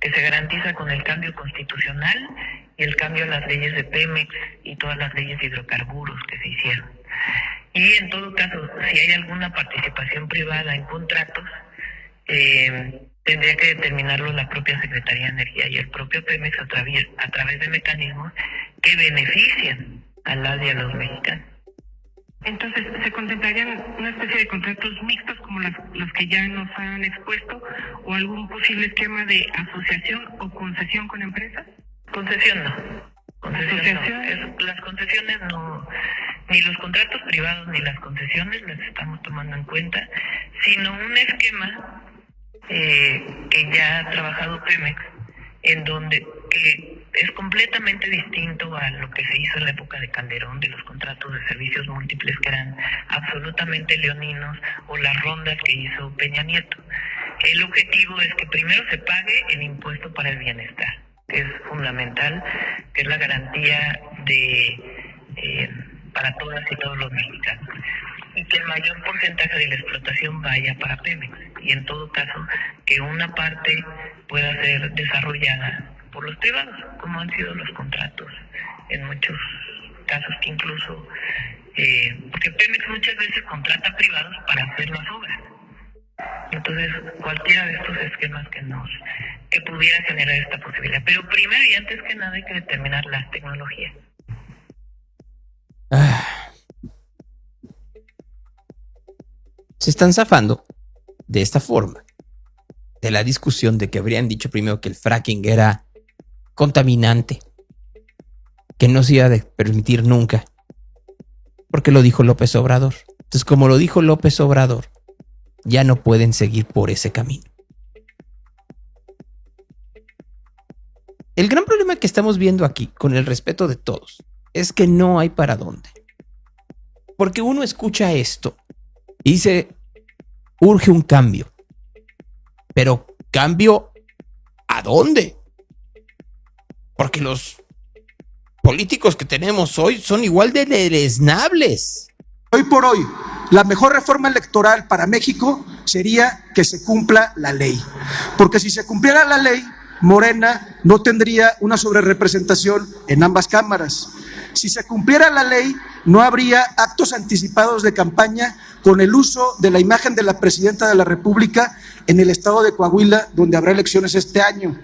Speaker 15: que se garantiza con el cambio constitucional y el cambio a las leyes de Pemex y todas las leyes de hidrocarburos que se hicieron. Y en todo caso, si hay alguna participación privada en contratos, tendría que determinarlo la propia Secretaría de Energía y el propio Pemex a través de mecanismos que benefician a las y a los mexicanos.
Speaker 16: Entonces, ¿se contemplarían una especie de contratos mixtos como los que ya nos han expuesto o algún posible esquema de asociación o concesión con empresas?
Speaker 15: Concesión no. Las concesiones no, ni los contratos privados ni las concesiones las estamos tomando en cuenta, sino un esquema que ya ha trabajado Pemex, en donde que es completamente distinto a lo que se hizo en la época de Calderón, de los contratos de servicios múltiples que eran absolutamente leoninos, o las rondas que hizo Peña Nieto. El objetivo es que primero se pague el impuesto para el bienestar, que es fundamental, que es la garantía para todas y todos los mexicanos, y que el mayor porcentaje de la explotación vaya para Pemex, y en todo caso que una parte pueda ser desarrollada por los privados, como han sido los contratos en muchos casos, que incluso porque Pemex muchas veces contrata privados para hacer las obras. Entonces, cualquiera de estos esquemas que pudiera generar esta posibilidad. Pero primero y antes que nada hay que determinar las tecnologías.
Speaker 2: se están zafando de esta forma de la discusión de que habrían dicho primero que el fracking era contaminante, que no se iba a permitir nunca, porque lo dijo López Obrador. Entonces, como lo dijo López Obrador, ya no pueden seguir por ese camino. El gran problema que estamos viendo aquí, con el respeto de todos, es que no hay para dónde. Porque uno escucha esto y dice, urge un cambio. Pero, ¿cambio a dónde? Porque los políticos que tenemos hoy son igual de deleznables.
Speaker 17: Hoy por hoy, la mejor reforma electoral para México sería que se cumpla la ley. Porque si se cumpliera la ley, Morena no tendría una sobrerepresentación en ambas cámaras. Si se cumpliera la ley, no habría actos anticipados de campaña con el uso de la imagen de la presidenta de la República en el estado de Coahuila, donde habrá elecciones este año.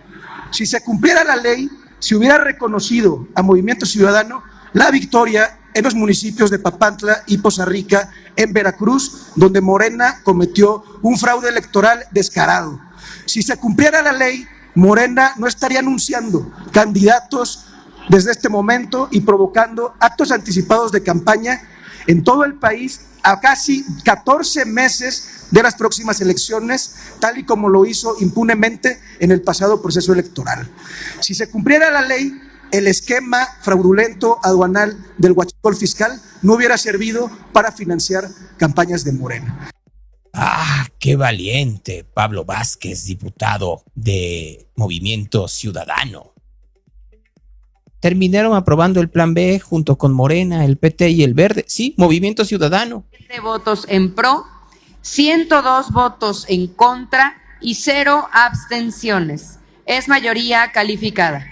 Speaker 17: Si se cumpliera la ley, se hubiera reconocido a Movimiento Ciudadano la victoria en los municipios de Papantla y Poza Rica, en Veracruz, donde Morena cometió un fraude electoral descarado. Si se cumpliera la ley, Morena no estaría anunciando candidatos desde este momento y provocando actos anticipados de campaña en todo el país a casi 14 meses de las próximas elecciones, tal y como lo hizo impunemente en el pasado proceso electoral. Si se cumpliera la ley, el esquema fraudulento aduanal del huachicol fiscal no hubiera servido para financiar campañas de Morena.
Speaker 2: Ah, qué valiente, Pablo Vázquez, diputado de Movimiento Ciudadano. Terminaron aprobando el Plan B junto con Morena, el PT y el Verde. Sí, Movimiento Ciudadano.
Speaker 18: 7 votos en pro, 102 votos en contra y 0 abstenciones. Es mayoría calificada.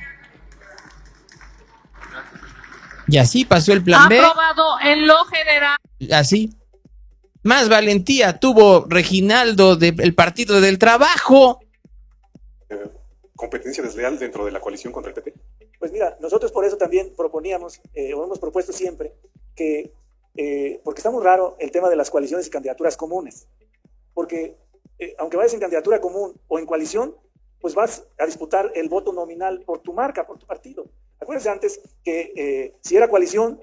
Speaker 2: Y así pasó el Plan B.
Speaker 12: Aprobado en lo general.
Speaker 2: Así. Más valentía tuvo Reginaldo del Partido del Trabajo.
Speaker 19: ¿Competencia desleal dentro de la coalición contra el PT?
Speaker 20: Pues mira, nosotros por eso también proponíamos, o hemos propuesto siempre, que, porque está muy raro el tema de las coaliciones y candidaturas comunes, porque aunque vayas en candidatura común o en coalición, pues vas a disputar el voto nominal por tu marca, por tu partido. Acuérdense antes que si era coalición,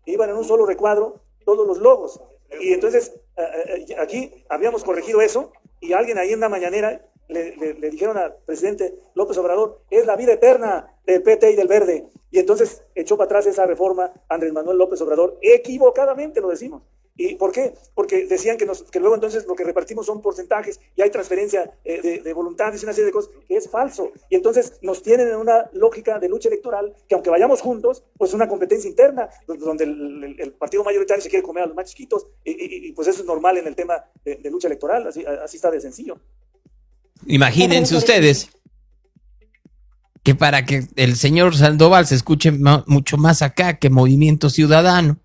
Speaker 20: iban en un solo recuadro todos los logos, y entonces aquí habíamos corregido eso, y alguien ahí en la mañanera le dijeron al presidente López Obrador, es la vida eterna del PT y del Verde, y entonces echó para atrás esa reforma Andrés Manuel López Obrador, equivocadamente lo decimos. ¿Y por qué? Porque decían que luego entonces lo que repartimos son porcentajes y hay transferencia de voluntades y una serie de cosas, que es falso. Y entonces nos tienen en una lógica de lucha electoral que aunque vayamos juntos, pues es una competencia interna, donde el partido mayoritario se quiere comer a los más chiquitos, y pues eso es normal en el tema de lucha electoral, así está de sencillo.
Speaker 2: Imagínense ustedes que para que el señor Sandoval se escuche mucho más acá que Movimiento Ciudadano,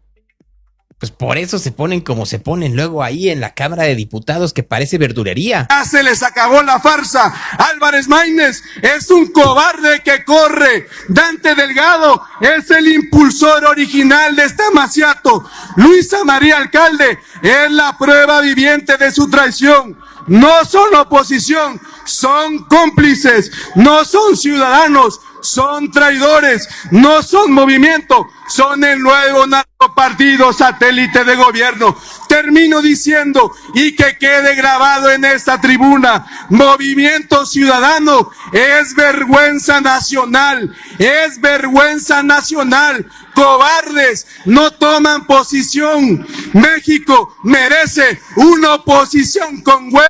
Speaker 2: pues por eso se ponen como se ponen luego ahí en la Cámara de Diputados, que parece verdulería.
Speaker 17: Ya se les acabó la farsa. Álvarez Maínez es un cobarde que corre. Dante Delgado es el impulsor original de este amaciato. Luisa María Alcalde es la prueba viviente de su traición. No son oposición, son cómplices, no son ciudadanos, son traidores, no son movimiento, son el nuevo narcopartido satélite de gobierno. Termino diciendo, y que quede grabado en esta tribuna, Movimiento Ciudadano es vergüenza nacional, es vergüenza nacional. Cobardes, no toman posición. México merece una oposición con huevos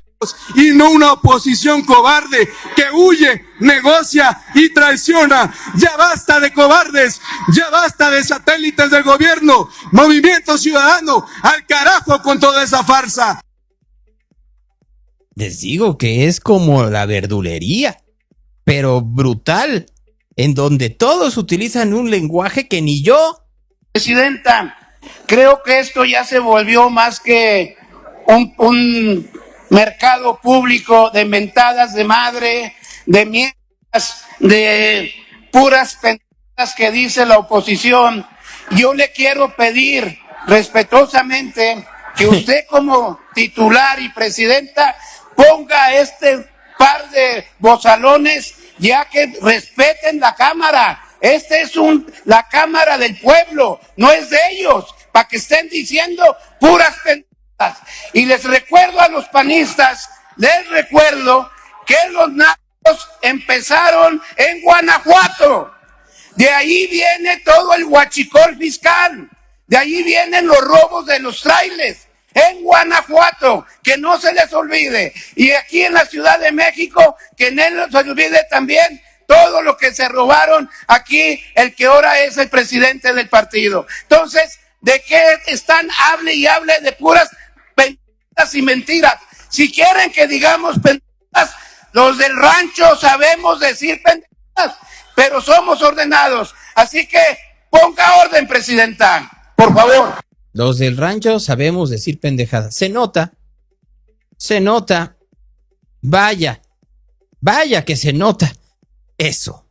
Speaker 17: y no una oposición cobarde que huye, negocia y traiciona. Ya basta de cobardes, ya basta de satélites del gobierno. Movimiento Ciudadano, al carajo con toda esa farsa.
Speaker 2: Les digo que es como la verdulería, pero brutal, en donde todos utilizan un lenguaje que ni yo.
Speaker 21: Presidenta, creo que esto ya se volvió más que un mercado público de mentadas de madre, de mierdas, de puras pendejadas que dice la oposición. Yo le quiero pedir respetuosamente que usted como titular y presidenta ponga este par de bozalones, ya que respeten la Cámara. Este es la Cámara del pueblo, no es de ellos, para que estén diciendo puras pendejadas. Y les recuerdo a los panistas, que los narcos empezaron en Guanajuato. De ahí viene todo el huachicol fiscal. De ahí vienen los robos de los trailers. En Guanajuato, que no se les olvide. Y aquí en la Ciudad de México, que no se les olvide también todo lo que se robaron aquí, el que ahora es el presidente del partido. Entonces, ¿de qué están hable y hable de puras pendejadas y mentiras? Si quieren que digamos pendejadas, los del rancho sabemos decir pendejadas, pero somos ordenados. Así que ponga orden, presidenta, por favor.
Speaker 2: Los del rancho sabemos decir pendejadas. Se nota. Vaya que se nota eso.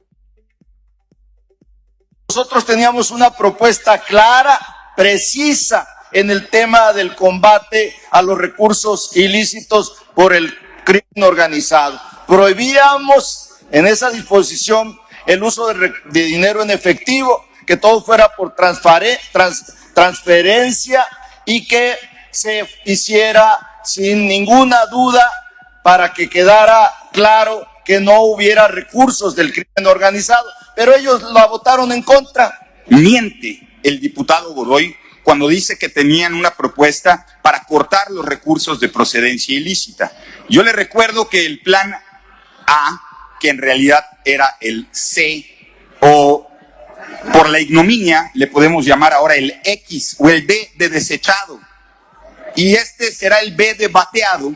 Speaker 1: Nosotros teníamos una propuesta clara, precisa en el tema del combate a los recursos ilícitos por el crimen organizado. Prohibíamos en esa disposición el uso de dinero en efectivo, que todo fuera por transferencia y que se hiciera sin ninguna duda para que quedara claro que no hubiera recursos del crimen organizado. Pero ellos la votaron en contra.
Speaker 22: Miente el diputado Godoy cuando dice que tenían una propuesta para cortar los recursos de procedencia ilícita. Yo le recuerdo que el plan A, que en realidad era el C, o por la ignominia le podemos llamar ahora el X o el B de desechado, y este será el B de bateado,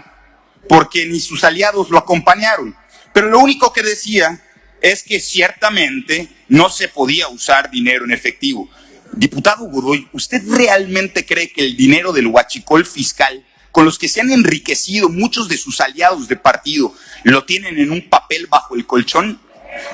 Speaker 22: porque ni sus aliados lo acompañaron. Pero lo único que decía es que ciertamente no se podía usar dinero en efectivo. Diputado Godoy, ¿usted realmente cree que el dinero del huachicol fiscal, con los que se han enriquecido muchos de sus aliados de partido, lo tienen en un papel bajo el colchón?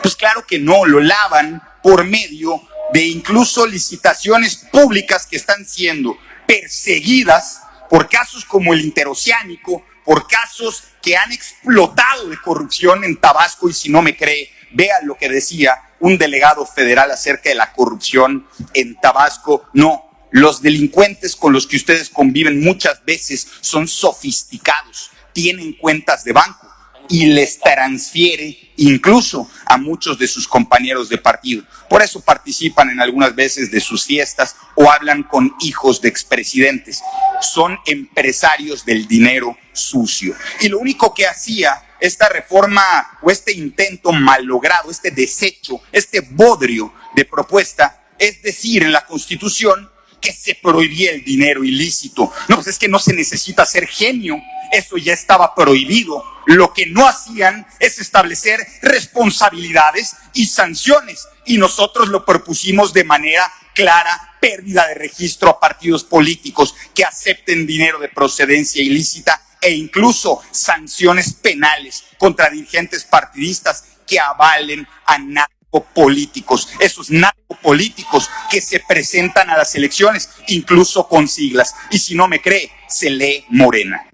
Speaker 22: Pues claro que no, lo lavan por medio de incluso licitaciones públicas que están siendo perseguidas por casos como el interoceánico, por casos que han explotado de corrupción en Tabasco. Y si no me cree, vea lo que decía un delegado federal acerca de la corrupción en Tabasco. No, los delincuentes con los que ustedes conviven muchas veces son sofisticados, tienen cuentas de banco y les transfiere incluso a muchos de sus compañeros de partido. Por eso participan en algunas veces de sus fiestas o hablan con hijos de expresidentes. Son empresarios del dinero sucio. Y lo único que hacía esta reforma o este intento malogrado, este desecho, este bodrio de propuesta, es decir en la Constitución que se prohibía el dinero ilícito. No, pues es que no se necesita ser genio, eso ya estaba prohibido. Lo que no hacían es establecer responsabilidades y sanciones, y nosotros lo propusimos de manera clara: pérdida de registro a partidos políticos que acepten dinero de procedencia ilícita, e incluso sanciones penales contra dirigentes partidistas que avalen a narcopolíticos, esos narcopolíticos que se presentan a las elecciones incluso con siglas. Y si no me cree, se lee Morena.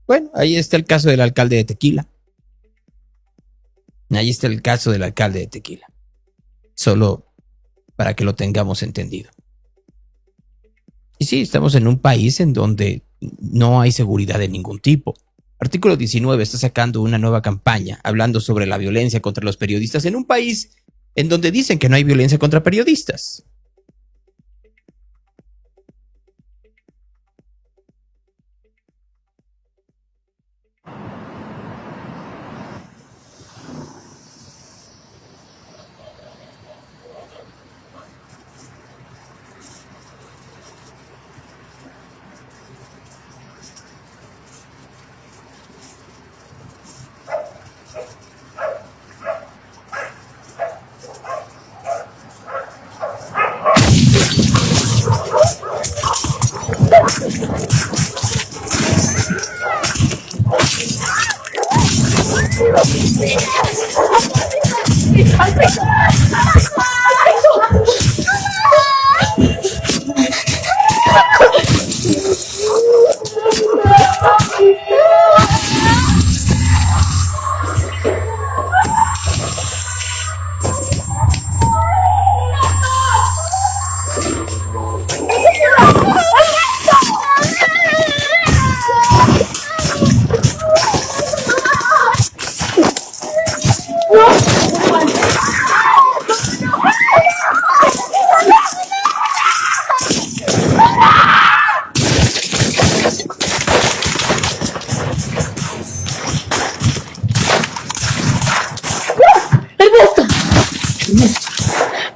Speaker 2: Bueno, ahí está el caso del alcalde de Tequila. Solo para que lo tengamos entendido. Y sí, estamos en un país en donde no hay seguridad de ningún tipo. Artículo 19 está sacando una nueva campaña hablando sobre la violencia contra los periodistas en un país en donde dicen que no hay violencia contra periodistas.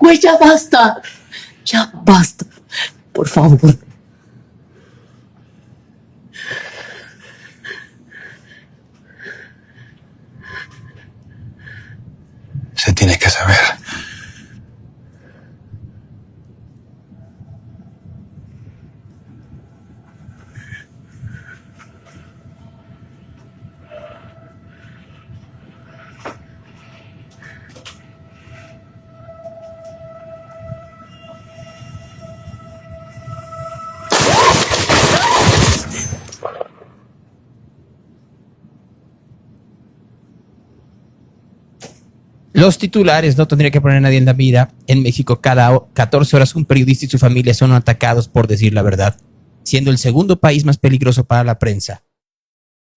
Speaker 3: Güey, ya basta. Ya basta. Por favor.
Speaker 4: Se tiene que saber.
Speaker 2: Los titulares: no tendría que poner a nadie en la vida. En México, cada 14 horas un periodista y su familia son atacados por decir la verdad, siendo el segundo país más peligroso para la prensa,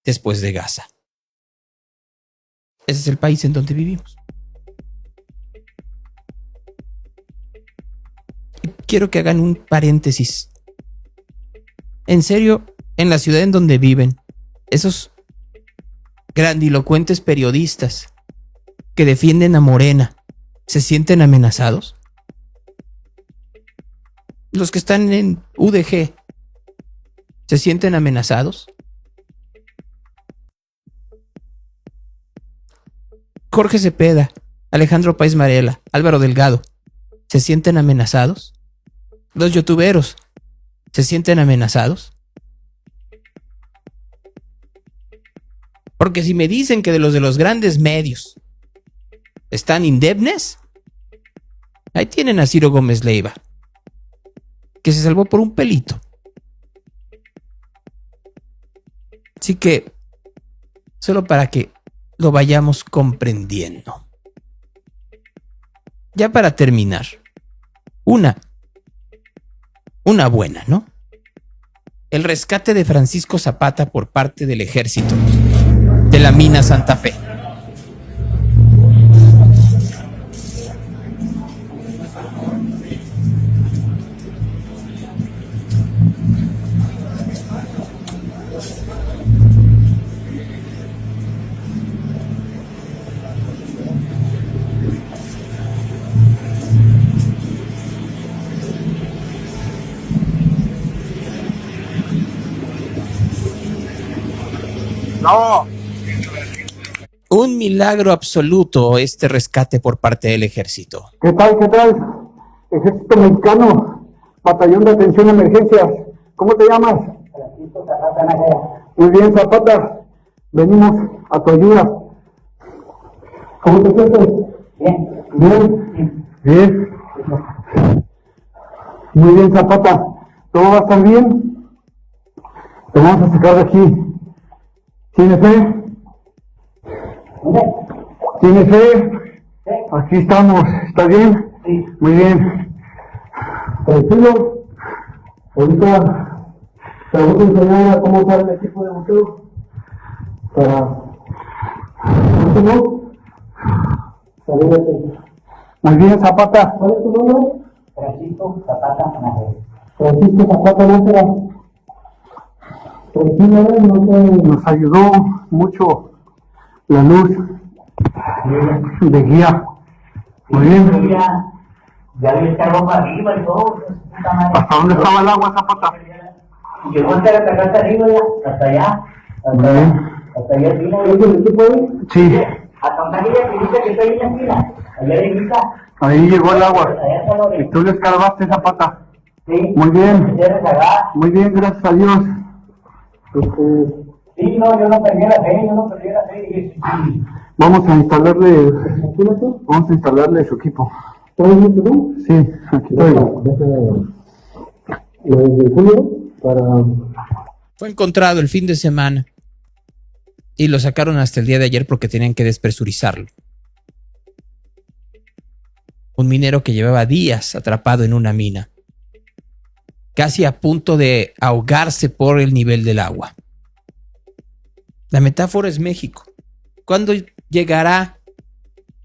Speaker 2: después de Gaza. Ese es el país en donde vivimos. Quiero que hagan un paréntesis. En serio, en la ciudad en donde viven, esos grandilocuentes periodistas que defienden a Morena, ¿se sienten amenazados? Los que están en UDG, ¿se sienten amenazados? Jorge Cepeda, Alejandro Páez Varela, Álvaro Delgado, ¿se sienten amenazados? Los youtuberos, ¿se sienten amenazados? Porque si me dicen que de los grandes medios están indemnes, ahí tienen a Ciro Gómez Leiva, que se salvó por un pelito. Así que, solo para que lo vayamos comprendiendo. Ya para terminar, una buena, ¿no? El rescate de Francisco Zapata por parte del ejército de la mina Santa Fe.
Speaker 4: No.
Speaker 2: Un milagro absoluto este rescate por parte del ejército.
Speaker 23: ¿Qué tal? ¿Qué tal? Ejército Mexicano, Batallón de Atención a Emergencias. ¿Cómo te llamas? Muy bien, Zapata. Venimos a tu ayuda. ¿Cómo te sientes? Bien. Bien. Bien. Muy bien, Zapata. ¿Todo va a estar bien? Te vamos a sacar de aquí. ¿Tienes fe? ¿Tienes fe? Aquí estamos. ¿Está bien? Sí. Muy bien. Tranquilo. Ahorita te voy a enseñar a cómo usar el equipo de boxeo para ¿no? Salir de aquí. Muy bien, Zapata. ¿Cuál es tu nombre? Francisco Zapata Nájera. Francisco Zapata Nájera. Nos ayudó mucho la luz de guía. Muy bien.
Speaker 3: Ya le echaron para arriba y todo.
Speaker 23: ¿Hasta dónde estaba el agua, Zapata?
Speaker 3: Llegó hasta la carreta arriba ya, hasta allá. Hasta allá arriba.
Speaker 23: Sí.
Speaker 3: Hasta donde aquella pilita que está ahí en la esquina. Allá arriba.
Speaker 23: Ahí llegó el agua. ¿Y tú le escarbaste, Zapata? Sí. Muy bien. Muy bien, gracias a Dios.
Speaker 3: Sí, no, yo no perdí la fe,
Speaker 23: Vamos a instalarle su equipo. Sí, aquí traigo.
Speaker 2: Fue encontrado el fin de semana y lo sacaron hasta el día de ayer porque tenían que despresurizarlo. Un minero que llevaba días atrapado en una mina, casi a punto de ahogarse por el nivel del agua. La metáfora es México. ¿Cuándo llegará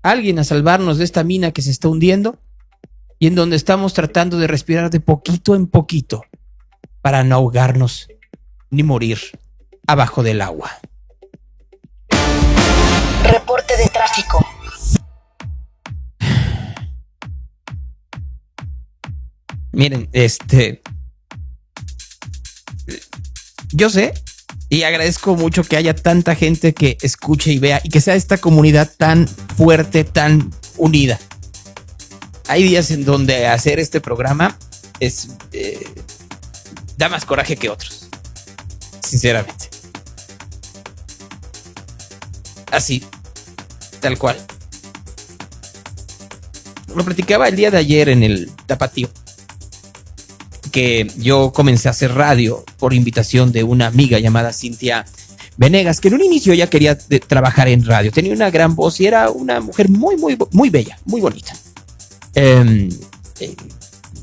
Speaker 2: alguien a salvarnos de esta mina que se está hundiendo y en donde estamos tratando de respirar de poquito en poquito para no ahogarnos ni morir abajo del agua?
Speaker 24: Reporte de tráfico.
Speaker 2: Miren, yo sé y agradezco mucho que haya tanta gente que escuche y vea y que sea esta comunidad tan fuerte, tan unida. Hay días en donde hacer este programa da más coraje que otros, sinceramente. Así, tal cual. Lo platicaba el día de ayer en el Tapatío, que yo comencé a hacer radio por invitación de una amiga llamada Cintia Venegas, que en un inicio ella quería trabajar en radio. Tenía una gran voz y era una mujer muy, muy, muy bella, muy bonita.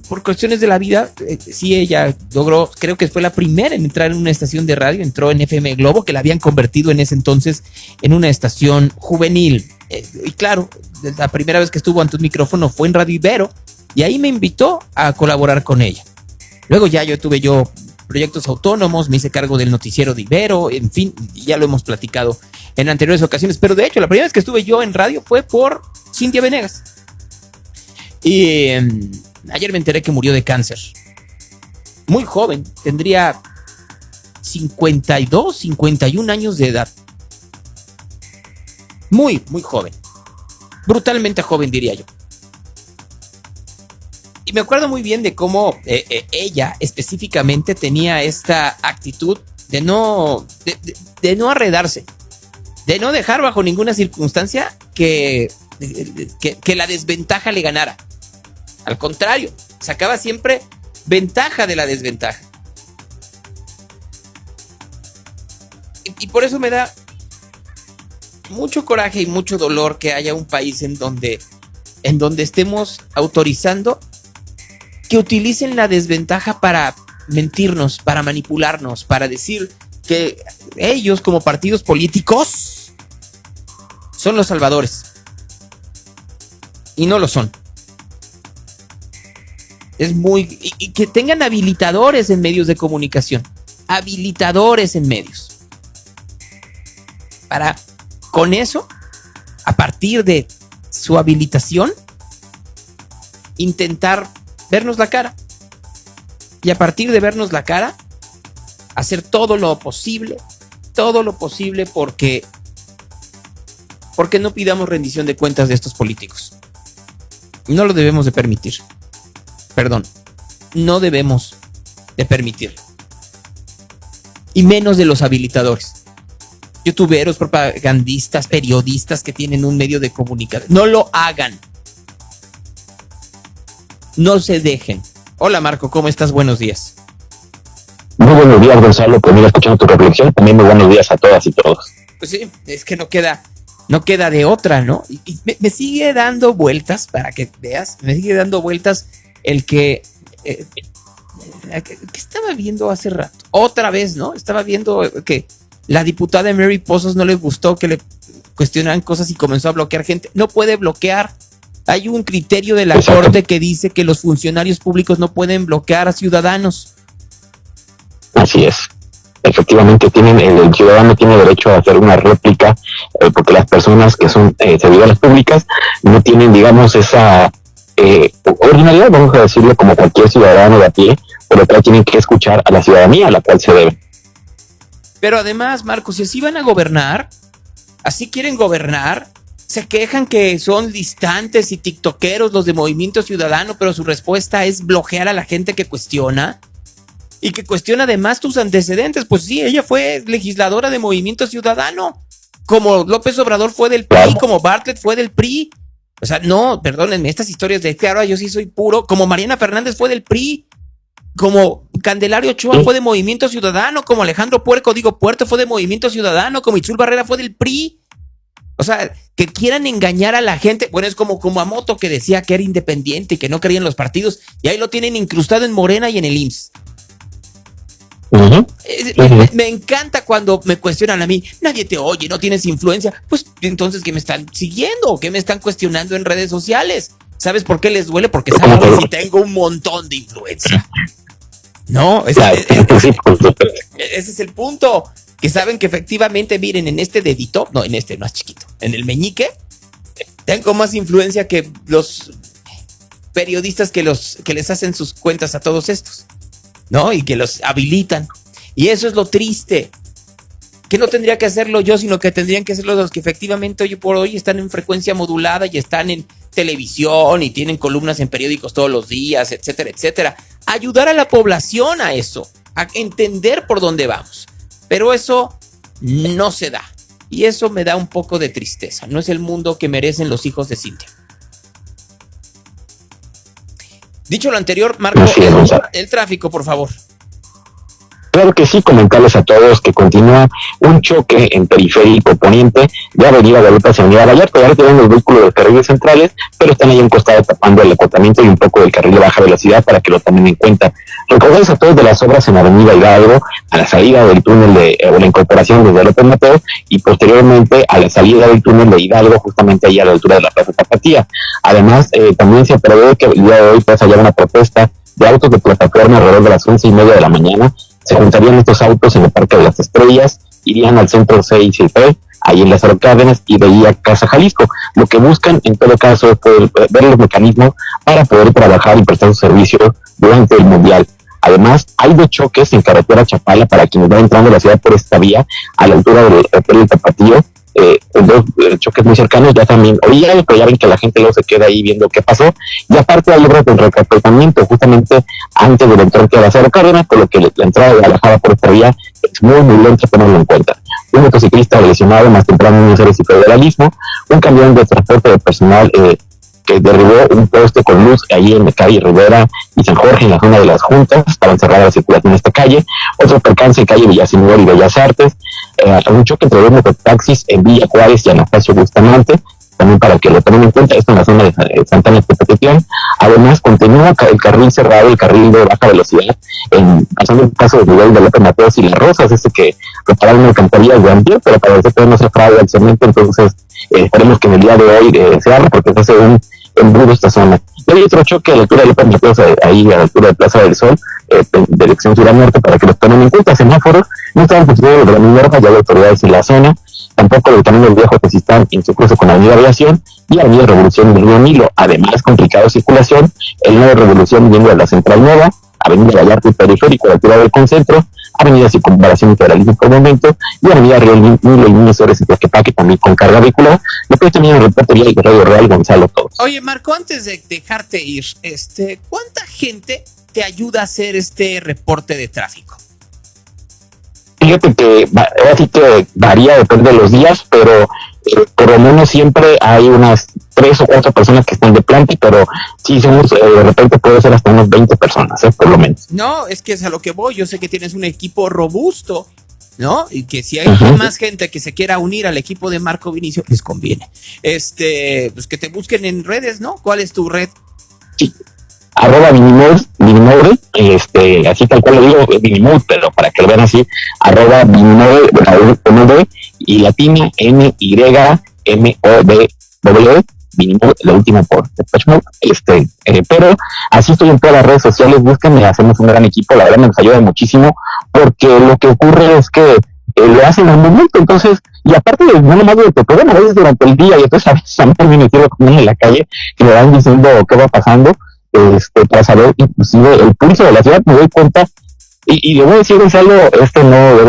Speaker 2: Por cuestiones de la vida, sí, ella logró, creo que fue la primera en entrar en una estación de radio, entró en FM Globo, que la habían convertido en ese entonces en una estación juvenil. Y claro, la primera vez que estuvo ante un micrófono fue en Radio Ibero, y ahí me invitó a colaborar con ella. Luego ya tuve proyectos autónomos, me hice cargo del noticiero de Ibero, en fin, ya lo hemos platicado en anteriores ocasiones, pero de hecho la primera vez que estuve yo en radio fue por Cintia Venegas. Y ayer me enteré que murió de cáncer. Muy joven, tendría 52, 51 años de edad. Muy, muy joven. Brutalmente joven, diría yo. Y me acuerdo muy bien de cómo ella específicamente tenía esta actitud de no arredarse, de no dejar bajo ninguna circunstancia que la desventaja le ganara. Al contrario, sacaba siempre ventaja de la desventaja. Y por eso me da mucho coraje y mucho dolor que haya un país en donde estemos autorizando que utilicen la desventaja para mentirnos, para manipularnos, para decir que ellos como partidos políticos son los salvadores. Y no lo son. Y que tengan habilitadores en medios de comunicación. Habilitadores en medios. Para, con eso, a partir de su habilitación, intentar vernos la cara. Y a partir de vernos la cara, hacer todo lo posible porque no pidamos rendición de cuentas de estos políticos. No lo debemos de permitir. Perdón, no debemos de permitirlo. Y menos de los habilitadores. Youtuberos, propagandistas, periodistas que tienen un medio de comunicación. No lo hagan. No se dejen. Hola Marco, ¿cómo estás? Buenos días.
Speaker 7: Muy buenos días, Gonzalo. Pues mira, escuchando tu reflexión, también muy buenos días a todas y todos.
Speaker 2: Pues sí, es que no queda de otra, ¿no? Y me sigue dando vueltas, para que veas, me sigue dando vueltas el que estaba viendo hace rato. Otra vez, ¿no? Estaba viendo que la diputada Mary Pozos no le gustó que le cuestionaran cosas y comenzó a bloquear gente. No puede bloquear. Hay un criterio de la Corte que dice que los funcionarios públicos no pueden bloquear a ciudadanos.
Speaker 7: Así es. Efectivamente, el ciudadano tiene derecho a hacer una réplica, porque las personas que son servidores públicas no tienen, digamos, esa ordinariedad, vamos a decirlo, como cualquier ciudadano de a pie, pero que tienen que escuchar a la ciudadanía a la cual se debe.
Speaker 2: Pero además, Marcos, si así van a gobernar, así quieren gobernar, se quejan que son distantes y tiktokeros los de Movimiento Ciudadano, pero su respuesta es bloquear a la gente que cuestiona y que cuestiona además tus antecedentes. Pues sí, ella fue legisladora de Movimiento Ciudadano, como López Obrador fue del PRI, como Bartlett fue del PRI. O sea, no, perdónenme, estas historias de que ahora yo sí soy puro, como Mariana Fernández fue del PRI, como Candelario Ochoa fue de Movimiento Ciudadano, como Alejandro Puerto fue de Movimiento Ciudadano, como Itzul Barrera fue del PRI. O sea, que quieran engañar a la gente. Bueno, es como Kumamoto, que decía que era independiente y que no creía en los partidos, y ahí lo tienen incrustado en Morena y en el IMSS. Me encanta cuando me cuestionan a mí. Nadie te oye, no tienes influencia. Pues entonces, ¿qué me están siguiendo? ¿O qué me están cuestionando en redes sociales? ¿Sabes por qué les duele? Porque saben si tengo un montón de influencia. No, ese es el punto. Que saben que efectivamente, miren, en este dedito, no, en este no es chiquito, en el meñique, tengo más influencia que los periodistas que les hacen sus cuentas a todos estos, ¿no? Y que los habilitan. Y eso es lo triste. Que no tendría que hacerlo yo, sino que tendrían que hacerlo los que efectivamente hoy por hoy están en frecuencia modulada y están en televisión y tienen columnas en periódicos todos los días, etcétera, etcétera. Ayudar a la población a eso, a entender por dónde vamos. Pero eso no se da. Y eso me da un poco de tristeza. No es el mundo que merecen los hijos de Cintia. Dicho lo anterior, Marco, el tráfico, por favor.
Speaker 7: Claro que sí, comentarles a todos que continúa un choque en Periférico Poniente de Avenida Guadalupe hacia Avenida Vallarta. Ya tienen los vehículos de los carriles centrales, pero están ahí a un costado tapando el acotamiento y un poco del carril de baja velocidad para que lo tomen en cuenta. Recordarles a todos de las obras en Avenida Hidalgo, a la salida del túnel o la incorporación desde López Mateos y posteriormente a la salida del túnel de Hidalgo, justamente ahí a la altura de la Plaza Tapatía. Además, también se prevé que el día de hoy pueda hallar una protesta de autos de plataforma alrededor de las 11:30 de la mañana. Se juntarían estos autos en el Parque de las Estrellas, irían al centro 6 y 3, ahí en Lázaro Cárdenas, y de ahí a Casa Jalisco. Lo que buscan en todo caso es poder ver los mecanismos para poder trabajar y prestar su servicio durante el Mundial. Además, hay 2 choques en carretera Chapala para quienes van entrando a la ciudad por esta vía, a la altura del Hotel del Tapatío. 2 choques muy cercanos, ya también oían, pero ya ven que la gente luego se queda ahí viendo qué pasó, y aparte hay obras de recapitamiento justamente antes del entrante de Lázaro Cárdenas, por lo que la entrada de Guadalajara por esta vía es muy lenta, tenerlo en cuenta. Un motociclista lesionado más temprano en un servicio de federalismo, un camión de transporte de personal que derribó un poste con luz ahí en la calle Rivera y San Jorge, en la zona de las Juntas. Estaba encerrada la circulación en esta calle. Otro percance en calle Villaseñor y Bellas Artes, un choque entre 2 mototaxis en Villa Juárez y Anastasio Bustamante, también para que lo tomen en cuenta. Esto en la zona de Santana Tepetitlán. Además, continúa el carril cerrado, el carril de baja velocidad, pasando el paso de Miguel de López Mateos y Las Rosas, que repararon alcantarillas de antier, pero para que no se fraude al cemento. Entonces esperemos que en el día de hoy se abra, porque se hace un embudo esta zona. Y hay otro choque a la altura de López Mateos, ahí a la altura de Plaza del Sol, dirección sur a norte, para que los tomen en cuenta. Semáforos no estaban funcionando de la Minerva, ya hay autoridades en la zona. Tampoco los caminos viejos que están en su cruce con la Avenida Aviación y Avenida Revolución del Río Nilo. Además, complicada circulación, el Nuevo Revolución viniendo de la Central Nueva, Avenida Vallarta y Periférico, a la altura del Concentro, Avenida Circunvalación y Federalismo por momento, y Avenida Río Nilo y Niños Ores y Tlaquepaque, también con carga vehicular. Después también el reportería y Radio Real Gonzalo Todos.
Speaker 2: Oye, Marco, antes de dejarte ir, ¿cuánta gente te ayuda a hacer este reporte de tráfico?
Speaker 7: Fíjate que así que varía, depende de los días, pero por lo menos siempre hay unas 3 o 4 personas que están de planta, pero sí somos, de repente puede ser hasta unas 20 personas, por lo menos.
Speaker 2: No, es que es a lo que voy. Yo sé que tienes un equipo robusto, ¿no? Y que si hay más gente que se quiera unir al equipo de Marco Vinicio, les conviene. Pues que te busquen en redes, ¿no? ¿Cuál es tu red?
Speaker 7: Sí. @Vinimode, así tal cual lo digo, Vinimode, pero para que lo vean así, @Vinimode, y latina NYMODW, Vinimode, la última por Depeche Mode, pero así estoy en todas las redes sociales, búsquenme, hacemos un gran equipo, la verdad nos ayuda muchísimo, porque lo que ocurre es que lo hacen al momento. Entonces, y aparte de no nomás de que a veces durante el día, y entonces a veces a mí me metieron en la calle y me van diciendo qué va pasando, para saber inclusive el pulso de la ciudad. Me doy cuenta, y le voy a decir, Gonzalo, no creo que no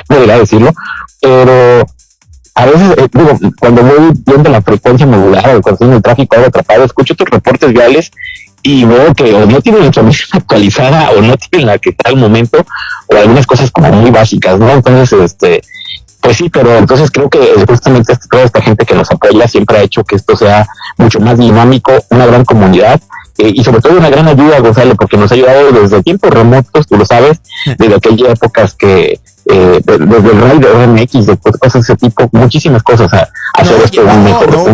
Speaker 7: debería decirlo, pero a veces, cuando voy viendo la frecuencia modulada o cuando estoy en el tráfico algo atrapado, escucho otros reportes viales y veo que o no tienen la información actualizada o no tienen la que está al momento, o algunas cosas como muy básicas, ¿no? Entonces, pues sí, pero entonces creo que justamente toda esta gente que nos apoya siempre ha hecho que esto sea mucho más dinámico, una gran comunidad, y sobre todo una gran ayuda, Gonzalo, porque nos ha ayudado desde tiempos remotos, tú lo sabes, desde aquellas épocas que desde el RAI de RMX, después cosas de ese tipo, muchísimas cosas a hacer esto un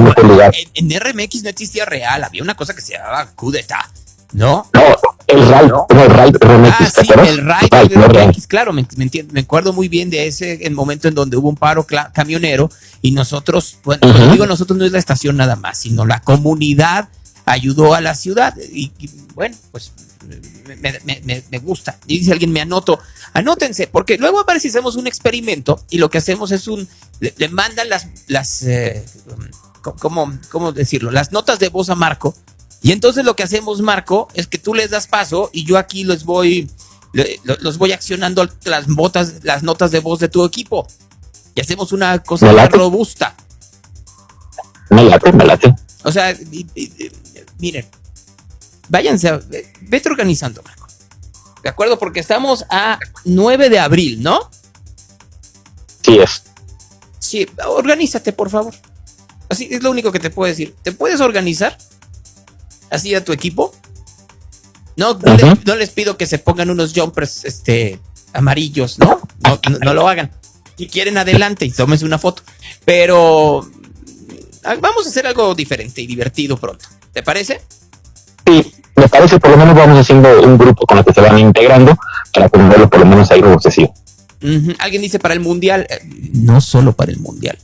Speaker 7: mejor lugar.
Speaker 2: En RMX no existía real, había una cosa que se llamaba Cudeta, ¿no?
Speaker 7: No, el RAI, el RAI RMX,
Speaker 2: sí, el RAI RMX, claro, me acuerdo muy bien de ese momento en donde hubo un paro camionero y nosotros, bueno, cuando digo nosotros no es la estación nada más, sino la comunidad ayudó a la ciudad y bueno, pues me gusta. Y dice alguien, anótense, porque luego a ver si hacemos un experimento y lo que hacemos es le mandan ¿cómo decirlo? Las notas de voz a Marco Y entonces lo que hacemos, Marco, es que tú les das paso y yo aquí los voy accionando las notas de voz de tu equipo. Y hacemos una cosa más robusta.
Speaker 7: Me late.
Speaker 2: O sea, miren, vete organizando, Marco. ¿De acuerdo? Porque estamos a 9 de abril, ¿no?
Speaker 7: Sí es.
Speaker 2: Sí, organízate, por favor. Así es lo único que te puedo decir. ¿Te puedes organizar? Así a tu equipo. No les pido que se pongan unos jumpers amarillos, ¿no? No lo hagan. Si quieren, adelante y tómense una foto. Pero vamos a hacer algo diferente y divertido pronto. ¿Te parece?
Speaker 7: Sí, me parece. Por lo menos vamos haciendo un grupo con el que se van integrando para ponerlo por lo menos ahí robustecido.
Speaker 2: Alguien dice para el mundial. No solo para el mundial.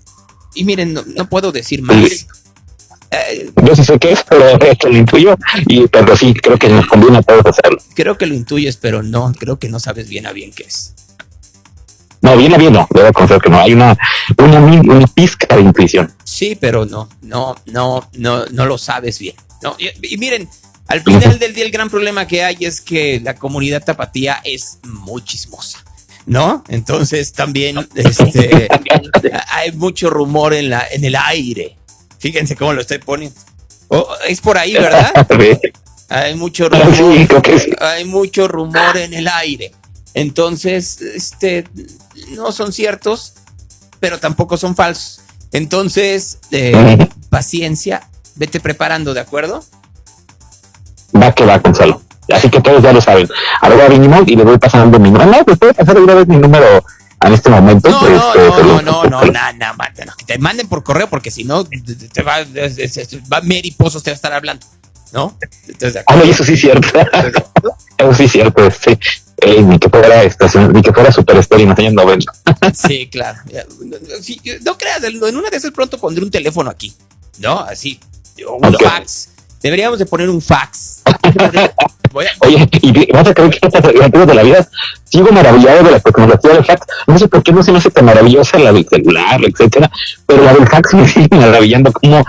Speaker 2: Y miren, no puedo decir más.
Speaker 7: Sí. Yo sí sé qué es, pero que lo intuyo, pero sí, creo que nos conviene a todos hacerlo.
Speaker 2: Creo que lo intuyes, pero no, creo que no sabes bien a bien qué es.
Speaker 7: No, bien a bien no, debo confesar que no, hay una pizca de intuición.
Speaker 2: Sí, pero no lo sabes bien. No, y miren, al final del día el gran problema que hay es que la comunidad tapatía es muy chismosa, ¿no? Entonces también hay mucho rumor en el aire. Fíjense cómo lo estoy poniendo. Es por ahí, ¿verdad? Hay mucho rumor. Sí, creo que sí. Hay mucho rumor en el aire. Entonces, no son ciertos, pero tampoco son falsos. Entonces, paciencia, vete preparando, ¿de acuerdo?
Speaker 7: Va que va, Gonzalo. Así que todos ya lo saben. Ahora vinimos y le voy pasando mi número. No, pues puede pasar una vez mi número en este momento.
Speaker 2: No, que te manden por correo, porque si no, te va Mary Pozos te va a estar hablando, ¿no? Entonces,
Speaker 7: eso sí es cierto. Eso sí es cierto, sí. Ni que fuera Super Story en los años 90.
Speaker 2: Sí, claro. Sí, no creas, en una de esas pronto pondré un teléfono aquí, ¿no? Así, un fax. Deberíamos de poner un fax.
Speaker 7: Oye, y vas a creer que estas criaturas de la vida, sigo maravillado de la tecnología del fax. No sé por qué no se me hace tan maravillosa la del celular, etcétera, pero la del fax me sigue maravillando cómo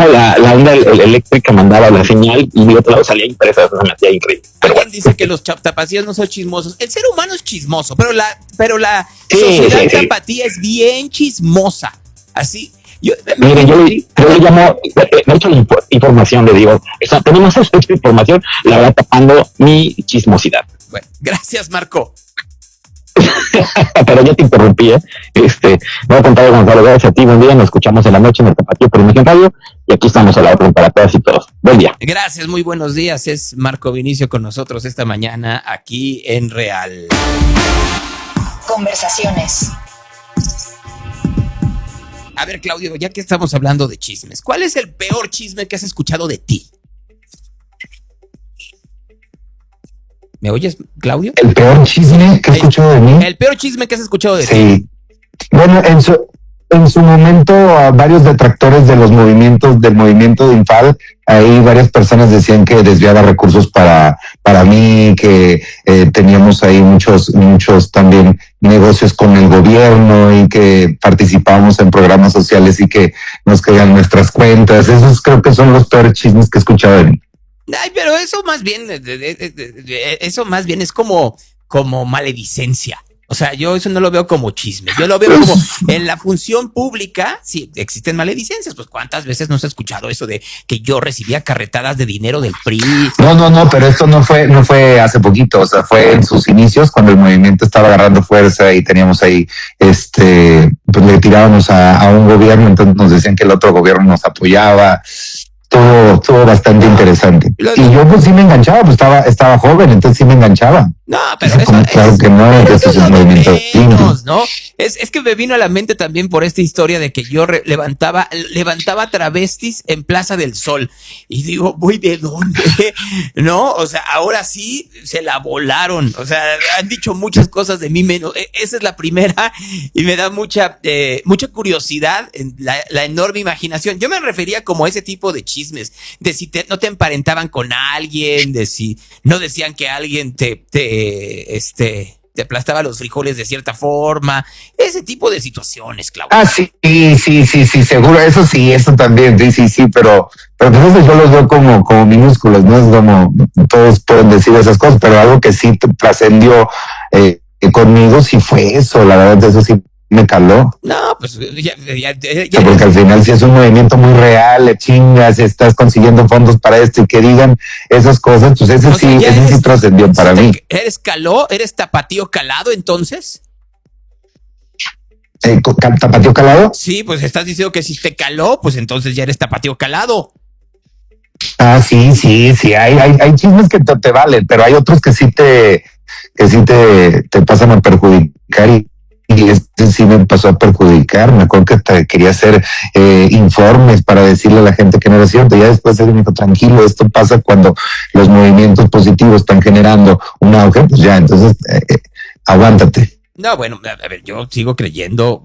Speaker 7: la onda eléctrica mandaba la señal y de otro lado salía impresa. Eso me hacía increíble.
Speaker 2: Alguien dice que los tapacías no son chismosos. El ser humano es chismoso, pero la sociedad tapatía es bien chismosa. Así.
Speaker 7: Miren, yo le llamo, de hecho, información, le digo, tenemos esta información, la verdad, tapando mi chismosidad.
Speaker 2: Bueno, gracias, Marco.
Speaker 7: Pero ya te interrumpí, voy a contar, Gonzalo, gracias a ti, buen día, nos escuchamos en la noche en el Tapatío por Imagen Radio, y aquí estamos a la orden para todas y todos. Buen día.
Speaker 2: Gracias, muy buenos días, es Marco Vinicio con nosotros esta mañana aquí en Real.
Speaker 6: Conversaciones.
Speaker 2: A ver, Claudio, ya que estamos hablando de chismes, ¿cuál es el peor chisme que has escuchado de ti? ¿Me oyes, Claudio?
Speaker 8: ¿El peor chisme que has escuchado de mí?
Speaker 2: El peor chisme que has escuchado de ti.
Speaker 8: Sí. Bueno, en su momento, varios detractores de del movimiento de Infal, ahí varias personas decían que desviaba recursos para mí, que teníamos ahí muchos también negocios con el gobierno y que participábamos en programas sociales y que nos caían nuestras cuentas. Esos creo que son los peores chismes que he escuchado de mí.
Speaker 2: Ay, pero eso más bien es como maledicencia. O sea, yo eso no lo veo como chisme. Yo lo veo como en la función pública. Sí, existen maledicencias. Pues ¿cuántas veces no se ha escuchado eso de que yo recibía carretadas de dinero del PRI?
Speaker 8: No, pero esto no fue hace poquito. O sea, fue en sus inicios cuando el movimiento estaba agarrando fuerza y teníamos ahí, pues le tirábamos a un gobierno, entonces nos decían que el otro gobierno nos apoyaba. Todo bastante interesante. Y yo pues sí me enganchaba, pues estaba joven, entonces sí me enganchaba.
Speaker 2: No, pero
Speaker 8: claro que no, eso es movimiento
Speaker 2: menos, ¿no? Es que me vino a la mente también por esta historia de que yo levantaba travestis en Plaza del Sol. Y digo, ¿voy de dónde? ¿No? O sea, ahora sí se la volaron. O sea, han dicho muchas cosas de mí menos. Esa es la primera y me da mucha curiosidad, la enorme imaginación. Yo me refería como a ese tipo de chismes, de si no te emparentaban con alguien, de si no decían que alguien te aplastaba los frijoles de cierta forma, ese tipo de situaciones, Claudio.
Speaker 8: Ah, sí, seguro, eso también, sí, pero pues eso yo los veo como minúsculos, no es como todos pueden decir esas cosas, pero algo que sí trascendió conmigo sí fue eso, la verdad, eso sí me caló.
Speaker 2: No, pues ya
Speaker 8: porque al final sí es un movimiento muy real, le chingas, estás consiguiendo fondos para esto y que digan esas cosas, pues ese sí trascendió para mí.
Speaker 2: ¿Eres tapatío calado entonces?
Speaker 8: ¿Tapatío calado?
Speaker 2: Sí, pues estás diciendo que si te caló, pues entonces ya eres tapatío calado.
Speaker 8: Ah, sí, hay chismes que te valen, pero hay otros que sí te pasan a perjudicar y este sí me pasó a perjudicar. Me acuerdo que quería hacer informes para decirle a la gente que no era cierto. Ya después él me dijo, tranquilo, esto pasa cuando los movimientos positivos están generando un auge, pues ya, entonces aguántate.
Speaker 2: No, bueno, a ver, yo sigo creyendo,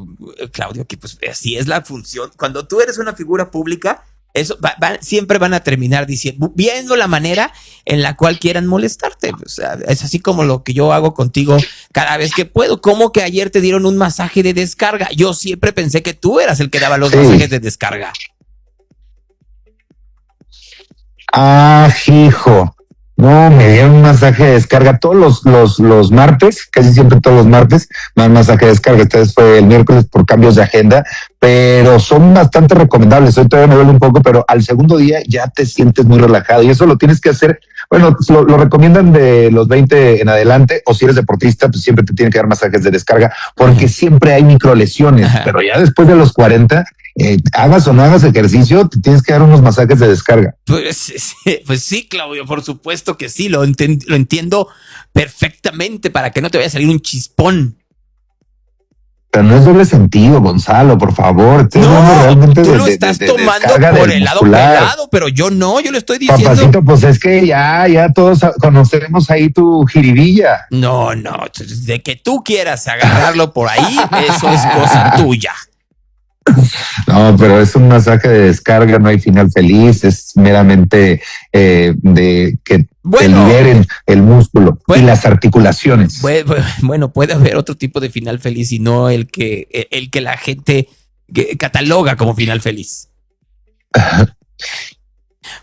Speaker 2: Claudio, que pues así es la función. Cuando tú eres una figura pública, eso siempre van a terminar viendo la manera en la cual quieran molestarte. O sea, es así como lo que yo hago contigo cada vez que puedo. Como que ayer te dieron un masaje de descarga. Yo siempre pensé que tú eras el que daba los masajes de descarga.
Speaker 8: Ah, hijo. No, me dieron un masaje de descarga todos los martes, casi siempre todos los martes, más masaje de descarga. Esta vez fue el miércoles por cambios de agenda, pero son bastante recomendables. Hoy todavía me duele un poco, pero al segundo día ya te sientes muy relajado y eso lo tienes que hacer. Bueno, lo recomiendan de los 20 en adelante, o si eres deportista, pues siempre te tienen que dar masajes de descarga porque siempre hay microlesiones, pero ya después de los 40, hagas o no hagas ejercicio, te tienes que dar unos masajes de descarga.
Speaker 2: Pues sí, Claudio, por supuesto que sí, lo entiendo perfectamente para que no te vaya a salir un chispón.
Speaker 8: Pero no es doble sentido, Gonzalo, por favor.
Speaker 2: No, tú lo estás tomando por el lado pelado, pero yo no, yo le estoy diciendo.
Speaker 8: Papacito, pues es que ya todos conocemos ahí tu jiribilla.
Speaker 2: No, de que tú quieras agarrarlo por ahí, eso es cosa tuya.
Speaker 8: No, pero es un masaje de descarga, no hay final feliz, es meramente de que te liberen el músculo y las articulaciones.
Speaker 2: Bueno, puede haber otro tipo de final feliz y no el que la gente cataloga como final feliz.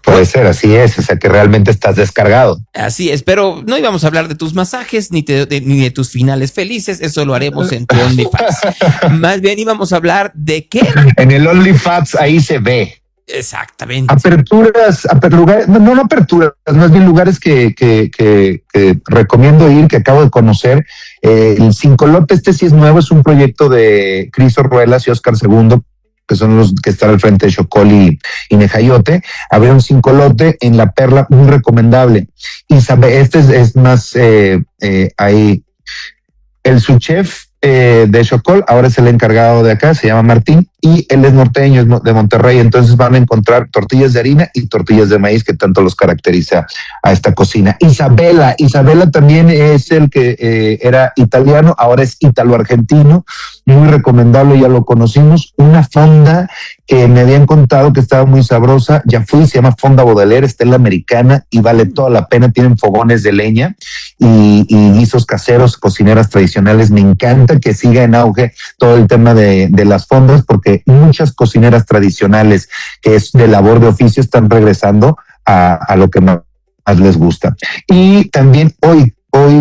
Speaker 8: Puede ser, así es, o sea que realmente estás descargado.
Speaker 2: Así es, pero no íbamos a hablar de tus masajes ni de tus finales felices, eso lo haremos en tu OnlyFans. Más bien íbamos a hablar de qué.
Speaker 8: En el OnlyFans ahí se ve.
Speaker 2: Exactamente.
Speaker 8: Aperturas, lugares, no aperturas, más bien lugares que recomiendo ir, que acabo de conocer. El Cincolote, este sí es nuevo, es un proyecto de Cris Orruelas y Oscar II, que son los que están al frente de Xocol y Nejayote. Habría un Cincolote en La Perla, muy recomendable. Y este es más, ahí, el subchef de Xocol, ahora es el encargado de acá, se llama Martín, y él es norteño, es de Monterrey, entonces van a encontrar tortillas de harina y tortillas de maíz que tanto los caracteriza a esta cocina. Isabela también es el que era italiano, ahora es italo-argentino, muy recomendable, ya lo conocimos. Una fonda que me habían contado que estaba muy sabrosa, ya fui, se llama Fonda Baudelaire, está en la Americana y vale toda la pena, tienen fogones de leña y guisos caseros, cocineras tradicionales. Me encanta que siga en auge todo el tema de las fondas, porque muchas cocineras tradicionales que es de labor de oficio están regresando a lo que más les gusta. Y también hoy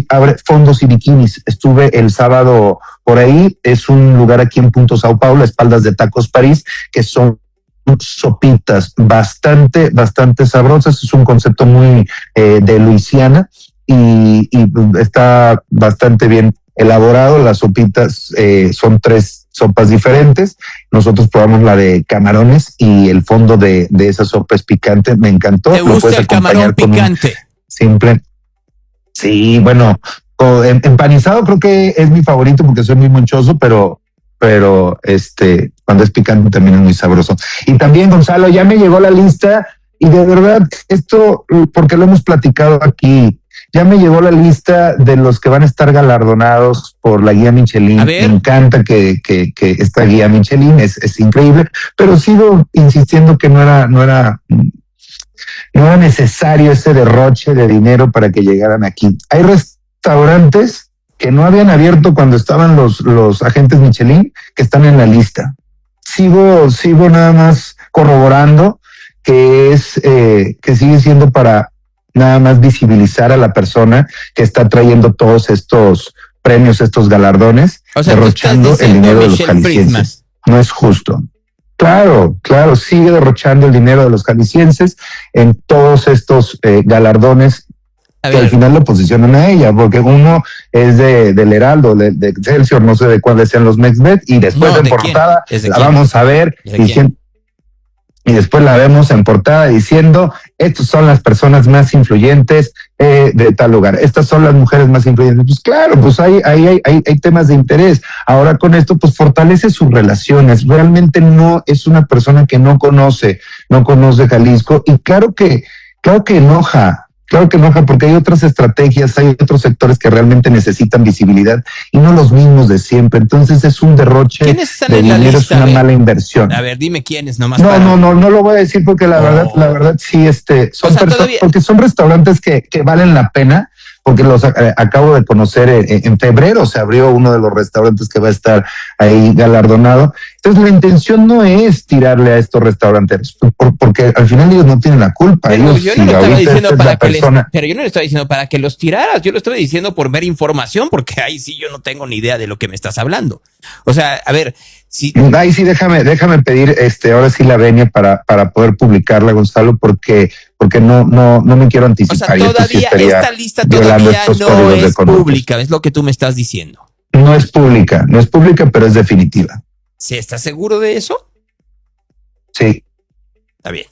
Speaker 8: abre Fondos y Bikinis. Estuve el sábado por ahí, es un lugar aquí en Punto Sao Paulo, espaldas de Tacos París, que son sopitas bastante sabrosas. Es un concepto muy de Luisiana y está bastante bien elaborado. Las sopitas son 3 sopas diferentes. Nosotros probamos la de camarones y el fondo de esa sopa es picante. Me encantó.
Speaker 2: ¿Te gusta el camarón picante?
Speaker 8: Simple. Sí, bueno, empanizado creo que es mi favorito porque soy muy monchoso, pero cuando es picante también es muy sabroso. Y también, Gonzalo, ya me llegó la lista y de verdad esto, porque lo hemos platicado aquí, ya me llegó la lista de los que van a estar galardonados por la guía Michelin. Me encanta que esta guía Michelin es increíble, pero sigo insistiendo que no era necesario ese derroche de dinero para que llegaran aquí. Hay restaurantes que no habían abierto cuando estaban los agentes Michelin, que están en la lista. Sigo nada más corroborando que sigue siendo para nada más visibilizar a la persona que está trayendo todos estos premios, estos galardones,
Speaker 2: O sea,
Speaker 8: derrochando el dinero de los jaliscienses. No es justo. Claro, sigue derrochando el dinero de los jaliscienses en todos estos galardones que al final lo posicionan a ella, porque uno es del Heraldo, de Excelsior, no sé de cuáles sean los Mexbet, y después en portada la vamos a ver diciendo, y después la vemos en portada diciendo, estas son las personas más influyentes de tal lugar, estas son las mujeres más influyentes. Pues claro, pues hay temas de interés. Ahora con esto pues fortalece sus relaciones. Realmente no es una persona que no conoce Jalisco, y claro que enoja. Claro que enoja, porque hay otras estrategias, hay otros sectores que realmente necesitan visibilidad y no los mismos de siempre. Entonces es un derroche de dinero, es una mala inversión.
Speaker 2: A ver, dime quiénes nomás.
Speaker 8: No lo voy a decir porque la verdad sí, porque son restaurantes que valen la pena, porque los acabo de conocer en febrero, se abrió uno de los restaurantes que va a estar ahí galardonado. Entonces la intención no es tirarle a estos restauranteros, porque al final ellos no tienen la culpa.
Speaker 2: Pero
Speaker 8: ellos,
Speaker 2: yo no lo estaba diciendo
Speaker 8: pero yo
Speaker 2: no le estaba diciendo para que los tiraras, yo lo estaba diciendo por mera información, porque ahí sí yo no tengo ni idea de lo que me estás hablando. O sea, a ver, si...
Speaker 8: Ahí sí déjame pedir ahora sí la venia para poder publicarla, Gonzalo, porque no me quiero anticipar.
Speaker 2: O sea, todavía esta lista todavía no es pública, es lo que tú me estás diciendo.
Speaker 8: No es pública, pero es definitiva.
Speaker 2: ¿Sí estás seguro de eso?
Speaker 8: Sí.
Speaker 2: Está bien.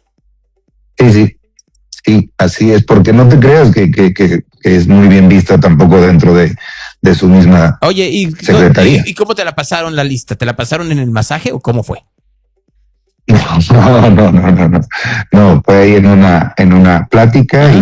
Speaker 8: Sí, así es, porque no te creas que es muy bien vista tampoco dentro de su misma secretaría.
Speaker 2: ¿Y cómo te la pasaron la lista? ¿Te la pasaron en el masaje o cómo fue?
Speaker 8: No, fue ahí en una plática y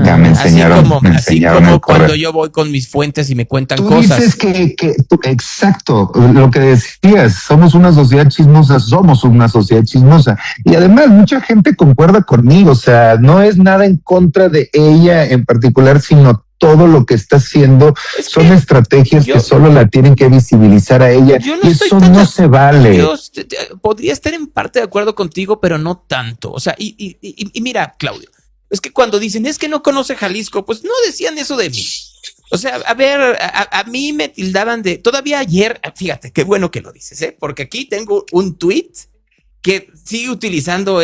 Speaker 8: ya me enseñaron.
Speaker 2: Así como cuando yo voy con mis fuentes y me cuentan
Speaker 8: Tú
Speaker 2: cosas.
Speaker 8: Dices que exacto, lo que decías, somos una sociedad chismosa, y además mucha gente concuerda conmigo, o sea, no es nada en contra de ella en particular, sino todo lo que está haciendo son estrategias que solo la tienen que visibilizar a ella, y eso no se vale.
Speaker 2: Yo podría estar en parte de acuerdo contigo, pero no tanto. O sea, y mira, Claudio, es que cuando dicen, es que no conoce Jalisco, pues no decían eso de mí. O sea, a ver, a mí me tildaban de, todavía ayer, fíjate, qué bueno que lo dices, porque aquí tengo un tweet que sigue utilizando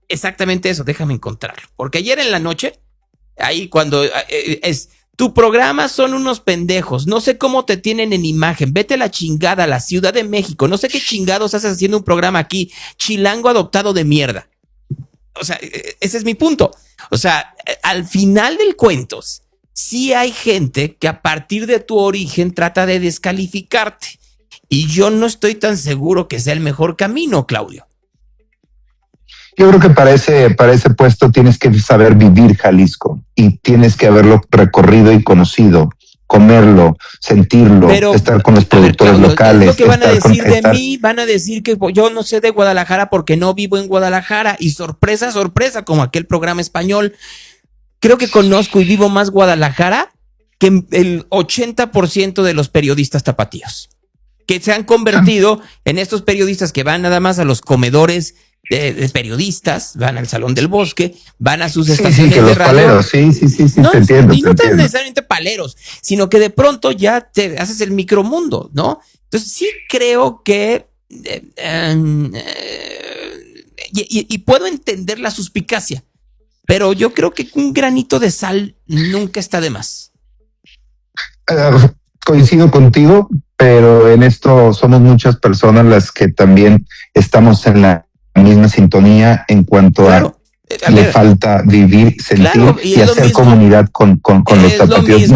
Speaker 2: exactamente eso, déjame encontrarlo, porque ayer en la noche, ahí cuando tu programa son unos pendejos, no sé cómo te tienen en imagen, vete a la chingada a la Ciudad de México, no sé qué chingados haces haciendo un programa aquí, chilango adoptado de mierda. O sea, ese es mi punto. O sea, al final del cuento, sí hay gente que a partir de tu origen trata de descalificarte, y yo no estoy tan seguro que sea el mejor camino, Claudio.
Speaker 8: Yo creo que para ese puesto tienes que saber vivir Jalisco, y tienes que haberlo recorrido y conocido, comerlo, sentirlo, estar con los productores locales.
Speaker 2: Es lo que van a decir de mí, van a decir que yo no sé de Guadalajara porque no vivo en Guadalajara, y sorpresa, como aquel programa español, creo que conozco y vivo más Guadalajara que el 80% de los periodistas tapatíos, que se han convertido en estos periodistas que van nada más a los comedores de periodistas, van al Salón del Bosque, van a sus estaciones de radio.
Speaker 8: Paleros, sí,
Speaker 2: no,
Speaker 8: te entiendo.
Speaker 2: Y no tan necesariamente paleros, sino que de pronto ya te haces el micromundo, ¿no? Entonces sí creo que y puedo entender la suspicacia, pero yo creo que un granito de sal nunca está de más.
Speaker 8: Coincido contigo, pero en esto somos muchas personas las que también estamos en la misma sintonía en cuanto a le falta vivir, sentir y hacer comunidad con los tapatíos.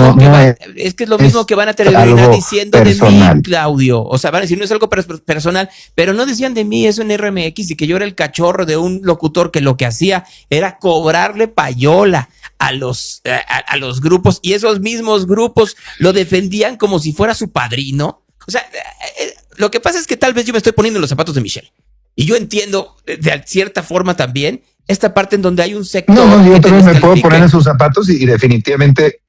Speaker 2: Es que es lo mismo que van a terminar diciendo personal de mí, Claudio. O sea, van a decir, no es algo personal, pero no decían de mí eso en RMX, y que yo era el cachorro de un locutor que lo que hacía era cobrarle payola a los grupos, y esos mismos grupos lo defendían como si fuera su padrino. O sea, lo que pasa es que tal vez yo me estoy poniendo en los zapatos de Michelle, y yo entiendo de cierta forma también esta parte en donde hay un sector.
Speaker 8: No, yo también me puedo poner en sus zapatos y definitivamente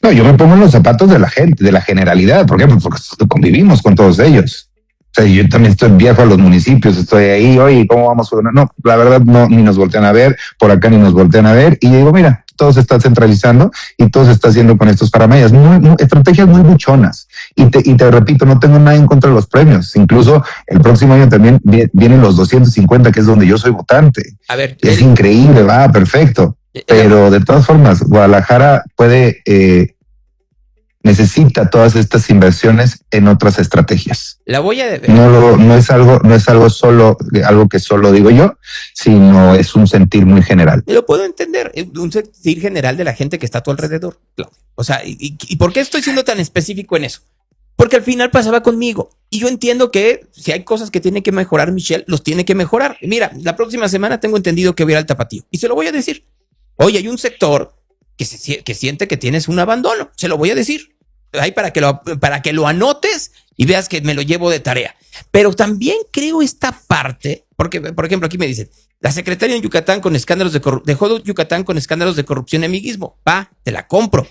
Speaker 8: No, yo me pongo en los zapatos de la gente, de la generalidad. ¿Por qué? Pues porque convivimos con todos ellos. O sea, yo también viajo a los municipios, estoy ahí, oye, ¿cómo vamos? No, la verdad no, ni nos voltean a ver, por acá ni nos voltean a ver. Y digo, mira, todo se está centralizando y todo se está haciendo con estos paramayas. Estrategias muy buchonas. Y te repito, no tengo nada en contra de los premios. Incluso el próximo año también vienen los 250, que es donde yo soy votante.
Speaker 2: A ver,
Speaker 8: es increíble, va, perfecto. Pero de todas formas, Guadalajara necesita todas estas inversiones en otras estrategias.
Speaker 2: La voy a
Speaker 8: no es algo solo, algo que solo digo yo, sino es un sentir muy general.
Speaker 2: Lo puedo entender, un sentir general de la gente que está a tu alrededor, Claudio. O sea, ¿y por qué estoy siendo tan específico en eso? Porque al final pasaba conmigo. Y yo entiendo que si hay cosas que tiene que mejorar Michelle, los tiene que mejorar. Mira, la próxima semana tengo entendido que voy a ir al Tapatío. Y se lo voy a decir. Oye, hay un sector que siente que tienes un abandono. Se lo voy a decir. Ahí para que lo anotes y veas que me lo llevo de tarea. Pero también creo esta parte, porque, por ejemplo, aquí me dicen, la secretaria en Yucatán con escándalos dejó Yucatán con escándalos de corrupción y amiguismo. Te la compro.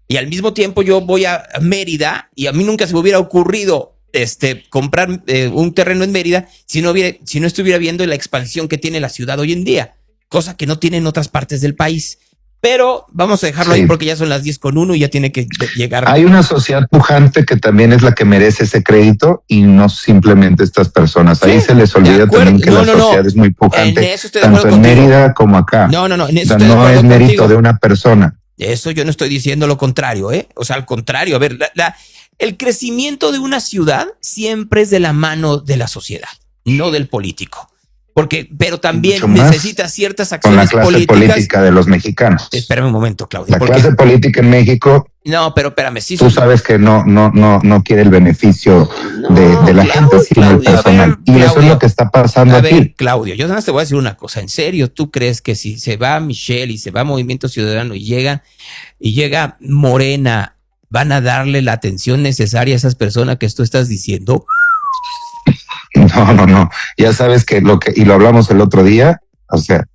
Speaker 2: Y al mismo tiempo yo voy a Mérida y a mí nunca se me hubiera ocurrido comprar un terreno en Mérida si no estuviera viendo la expansión que tiene la ciudad hoy en día, cosa que no tiene en otras partes del país. Pero vamos a dejarlo ahí porque ya son las 10:01 y ya tiene que llegar.
Speaker 8: Hay una sociedad pujante que también es la que merece ese crédito y no simplemente estas personas. Ahí se les olvida también que la sociedad es muy pujante, tanto en Mérida como acá.
Speaker 2: No, en eso
Speaker 8: no es mérito de una persona.
Speaker 2: Eso yo no estoy diciendo lo contrario, O sea, al contrario, a ver, el crecimiento de una ciudad siempre es de la mano de la sociedad, no del político. Pero también necesita ciertas acciones
Speaker 8: con la clase política de los mexicanos.
Speaker 2: Espérame un momento, Claudio.
Speaker 8: La clase política en México.
Speaker 2: No, pero espérame, sí.
Speaker 8: Tú sabes que no quiere el beneficio de la gente, sino el personal. Y eso es lo que está pasando aquí.
Speaker 2: A ver, Claudio, yo nada más te voy a decir una cosa. ¿En serio tú crees que si se va Michelle y se va Movimiento Ciudadano y llega Morena, van a darle la atención necesaria a esas personas que tú estás diciendo?
Speaker 8: No. Ya sabes que y lo hablamos el otro día, o sea,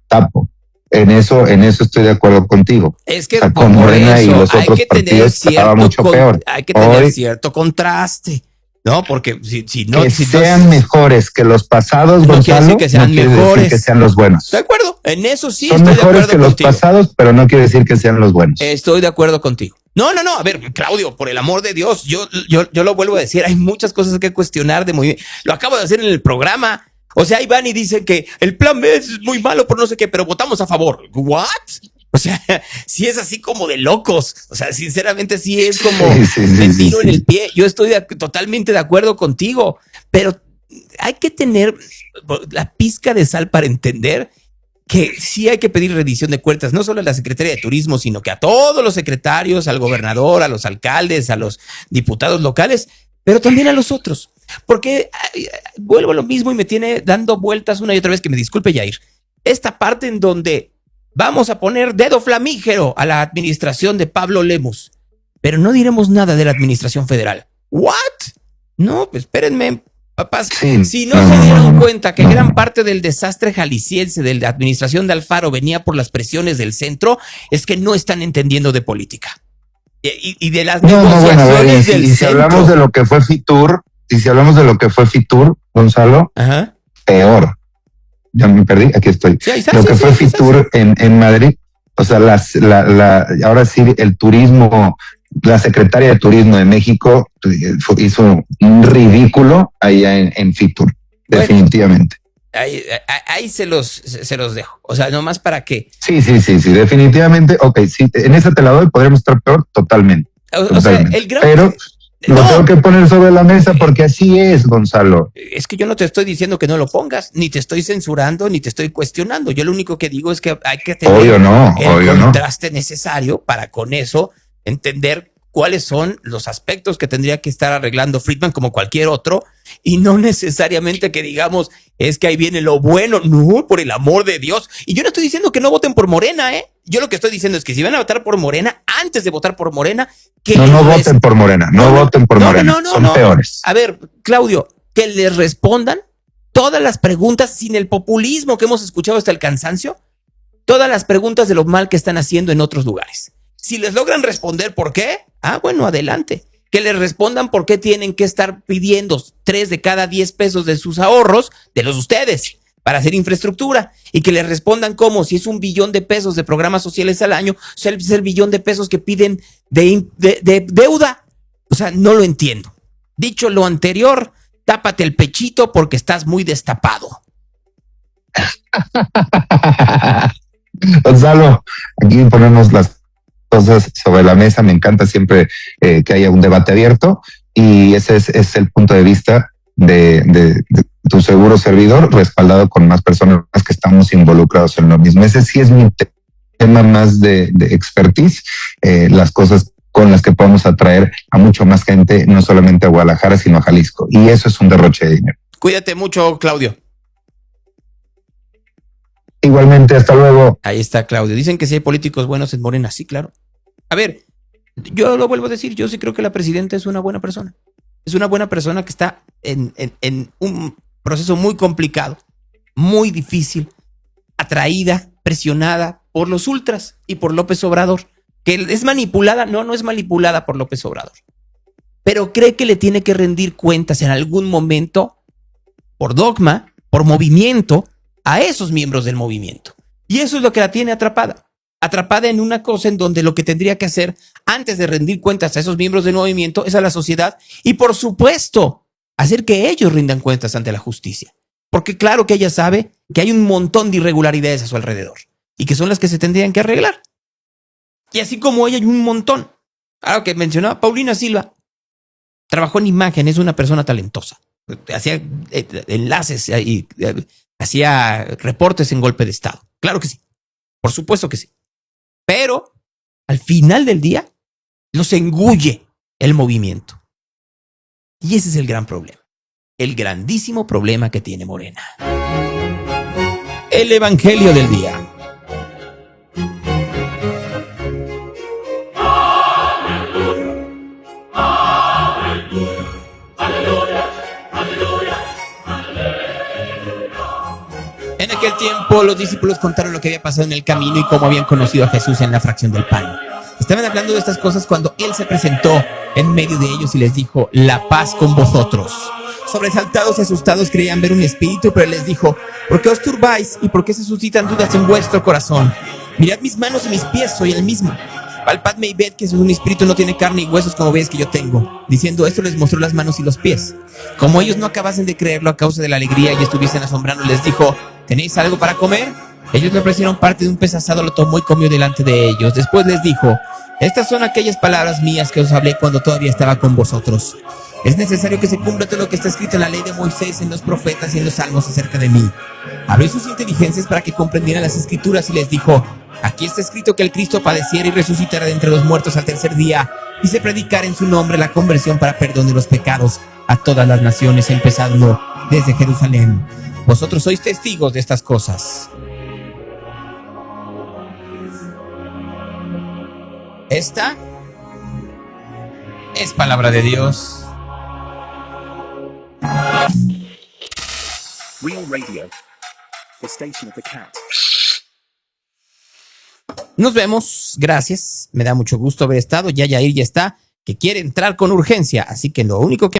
Speaker 8: tapo. En eso estoy de acuerdo contigo.
Speaker 2: Es que
Speaker 8: con Morena y los otros partidos estaba mucho peor.
Speaker 2: Hay que tener cierto contraste, ¿no? Porque si no...
Speaker 8: Que sean mejores que los pasados, Gonzalo,
Speaker 2: quiere decir que sean mejores.
Speaker 8: Que sean los buenos.
Speaker 2: De acuerdo, en eso sí
Speaker 8: son
Speaker 2: estoy de acuerdo
Speaker 8: mejores que
Speaker 2: contigo.
Speaker 8: Los pasados, pero no quiere decir que sean los buenos.
Speaker 2: Estoy de acuerdo contigo. No, a ver, Claudio, por el amor de Dios, yo lo vuelvo a decir, hay muchas cosas que cuestionar de movimiento. Lo acabo de hacer en el programa. O sea, ahí van y dicen que el plan B es muy malo por no sé qué, pero votamos a favor. ¿What? O sea, sí es así como de locos. O sea, sinceramente sí es como me tiro en el pie. Yo estoy totalmente de acuerdo contigo, pero hay que tener la pizca de sal para entender que sí hay que pedir rendición de cuentas, no solo a la Secretaría de Turismo, sino que a todos los secretarios, al gobernador, a los alcaldes, a los diputados locales, pero también a los otros. Porque vuelvo a lo mismo y me tiene dando vueltas una y otra vez, que me disculpe, Yair. Esta parte en donde vamos a poner dedo flamígero a la administración de Pablo Lemus, pero no diremos nada de la administración federal. ¿What? No, pues espérenme. Papás, si no se dieron cuenta que gran parte del desastre jalisciense de la administración de Alfaro venía por las presiones del centro, es que no están entendiendo de política y de las negociaciones del
Speaker 8: centro. Si hablamos de lo que fue Fitur, Gonzalo, peor. Ya me perdí, aquí estoy. Lo que fue Fitur en Madrid, o sea, ahora sí el turismo. La secretaria de Turismo de México hizo un ridículo allá en Fitur, definitivamente.
Speaker 2: Ahí se los dejo. O sea, nomás para que...
Speaker 8: Sí, definitivamente. Ok, sí, en esa te la doy, podríamos estar peor, totalmente.
Speaker 2: O sea, el gran...
Speaker 8: Pero lo tengo que poner sobre la mesa porque así es, Gonzalo.
Speaker 2: Es que yo no te estoy diciendo que no lo pongas, ni te estoy censurando, ni te estoy cuestionando. Yo lo único que digo es que hay que tener el contraste necesario para con eso entender cuáles son los aspectos que tendría que estar arreglando Friedman como cualquier otro, y no necesariamente que digamos, es que ahí viene lo bueno. No, por el amor de Dios. Y yo no estoy diciendo que no voten por Morena, Yo lo que estoy diciendo es que si van a votar por Morena, antes de votar por Morena, que
Speaker 8: no voten por Morena, voten por Morena, son peores.
Speaker 2: A ver, Claudio, que les respondan todas las preguntas sin el populismo que hemos escuchado hasta el cansancio, todas las preguntas de lo mal que están haciendo en otros lugares. Si les logran responder por qué, bueno, adelante. Que les respondan por qué tienen que estar pidiendo 3 de cada 10 pesos de sus ahorros, de los de ustedes, para hacer infraestructura. Y que les respondan cómo, si es $1 billón de programas sociales al año, es el $1 billón que piden de deuda. O sea, no lo entiendo. Dicho lo anterior, tápate el pechito porque estás muy destapado.
Speaker 8: Gonzalo, aquí ponemos las cosas sobre la mesa. Me encanta siempre que haya un debate abierto, y ese es el punto de vista de tu seguro servidor, respaldado con más personas que estamos involucrados en lo mismo. Ese sí es mi tema más de expertise, las cosas con las que podemos atraer a mucho más gente, no solamente a Guadalajara, sino a Jalisco. Y eso es un derroche de dinero.
Speaker 2: Cuídate mucho, Claudio.
Speaker 8: Igualmente, hasta luego.
Speaker 2: Ahí está Claudio. Dicen que si hay políticos buenos en Morena, sí, claro. A ver, yo lo vuelvo a decir, yo sí creo que la presidenta es una buena persona. Es una buena persona que está en un proceso muy complicado, muy difícil, atraída, presionada por los ultras y por López Obrador. ¿Que es manipulada? No es manipulada por López Obrador. Pero cree que le tiene que rendir cuentas en algún momento, por dogma, por movimiento, a esos miembros del movimiento. Y eso es lo que la tiene atrapada. Atrapada en una cosa en donde lo que tendría que hacer antes de rendir cuentas a esos miembros del movimiento es a la sociedad y, por supuesto, hacer que ellos rindan cuentas ante la justicia. Porque claro que ella sabe que hay un montón de irregularidades a su alrededor y que son las que se tendrían que arreglar. Y así como ella hay un montón. Ahora que mencionaba Paulina Silva, trabajó en imagen, es una persona talentosa. Hacía enlaces y hacía reportes en Golpe de Estado. Claro que sí. Por supuesto que sí. Pero al final del día los engulle el movimiento. Y ese es el gran problema. El grandísimo problema que tiene Morena. El evangelio del día. En aquel tiempo los discípulos contaron lo que había pasado en el camino y cómo habían conocido a Jesús en la fracción del pan. Estaban hablando de estas cosas cuando Él se presentó en medio de ellos y les dijo: la paz con vosotros. Sobresaltados y asustados creían ver un espíritu, pero Él les dijo: ¿por qué os turbáis y por qué se suscitan dudas en vuestro corazón? Mirad mis manos y mis pies, soy el mismo. Palpadme y ved que un espíritu no tiene carne y huesos como veis que yo tengo. Diciendo esto les mostró las manos y los pies. Como ellos no acabasen de creerlo a causa de la alegría y estuviesen asombrando, les dijo: ¿tenéis algo para comer? Ellos le ofrecieron parte de un pez asado, lo tomó y comió delante de ellos. Después les dijo: estas son aquellas palabras mías que os hablé cuando todavía estaba con vosotros. Es necesario que se cumpla todo lo que está escrito en la ley de Moisés, en los profetas y en los salmos acerca de mí. Abrió sus inteligencias para que comprendieran las escrituras y les dijo: aquí está escrito que el Cristo padeciera y resucitará de entre los muertos al tercer día, y se predicará en su nombre la conversión para perdón de los pecados a todas las naciones, empezando desde Jerusalén. Vosotros sois testigos de estas cosas. Esta es palabra de Dios.
Speaker 6: Real Radio, the station of the cat.
Speaker 2: Nos vemos, gracias. Me da mucho gusto haber estado. Ya Yair ya está, que quiere entrar con urgencia, así que lo único que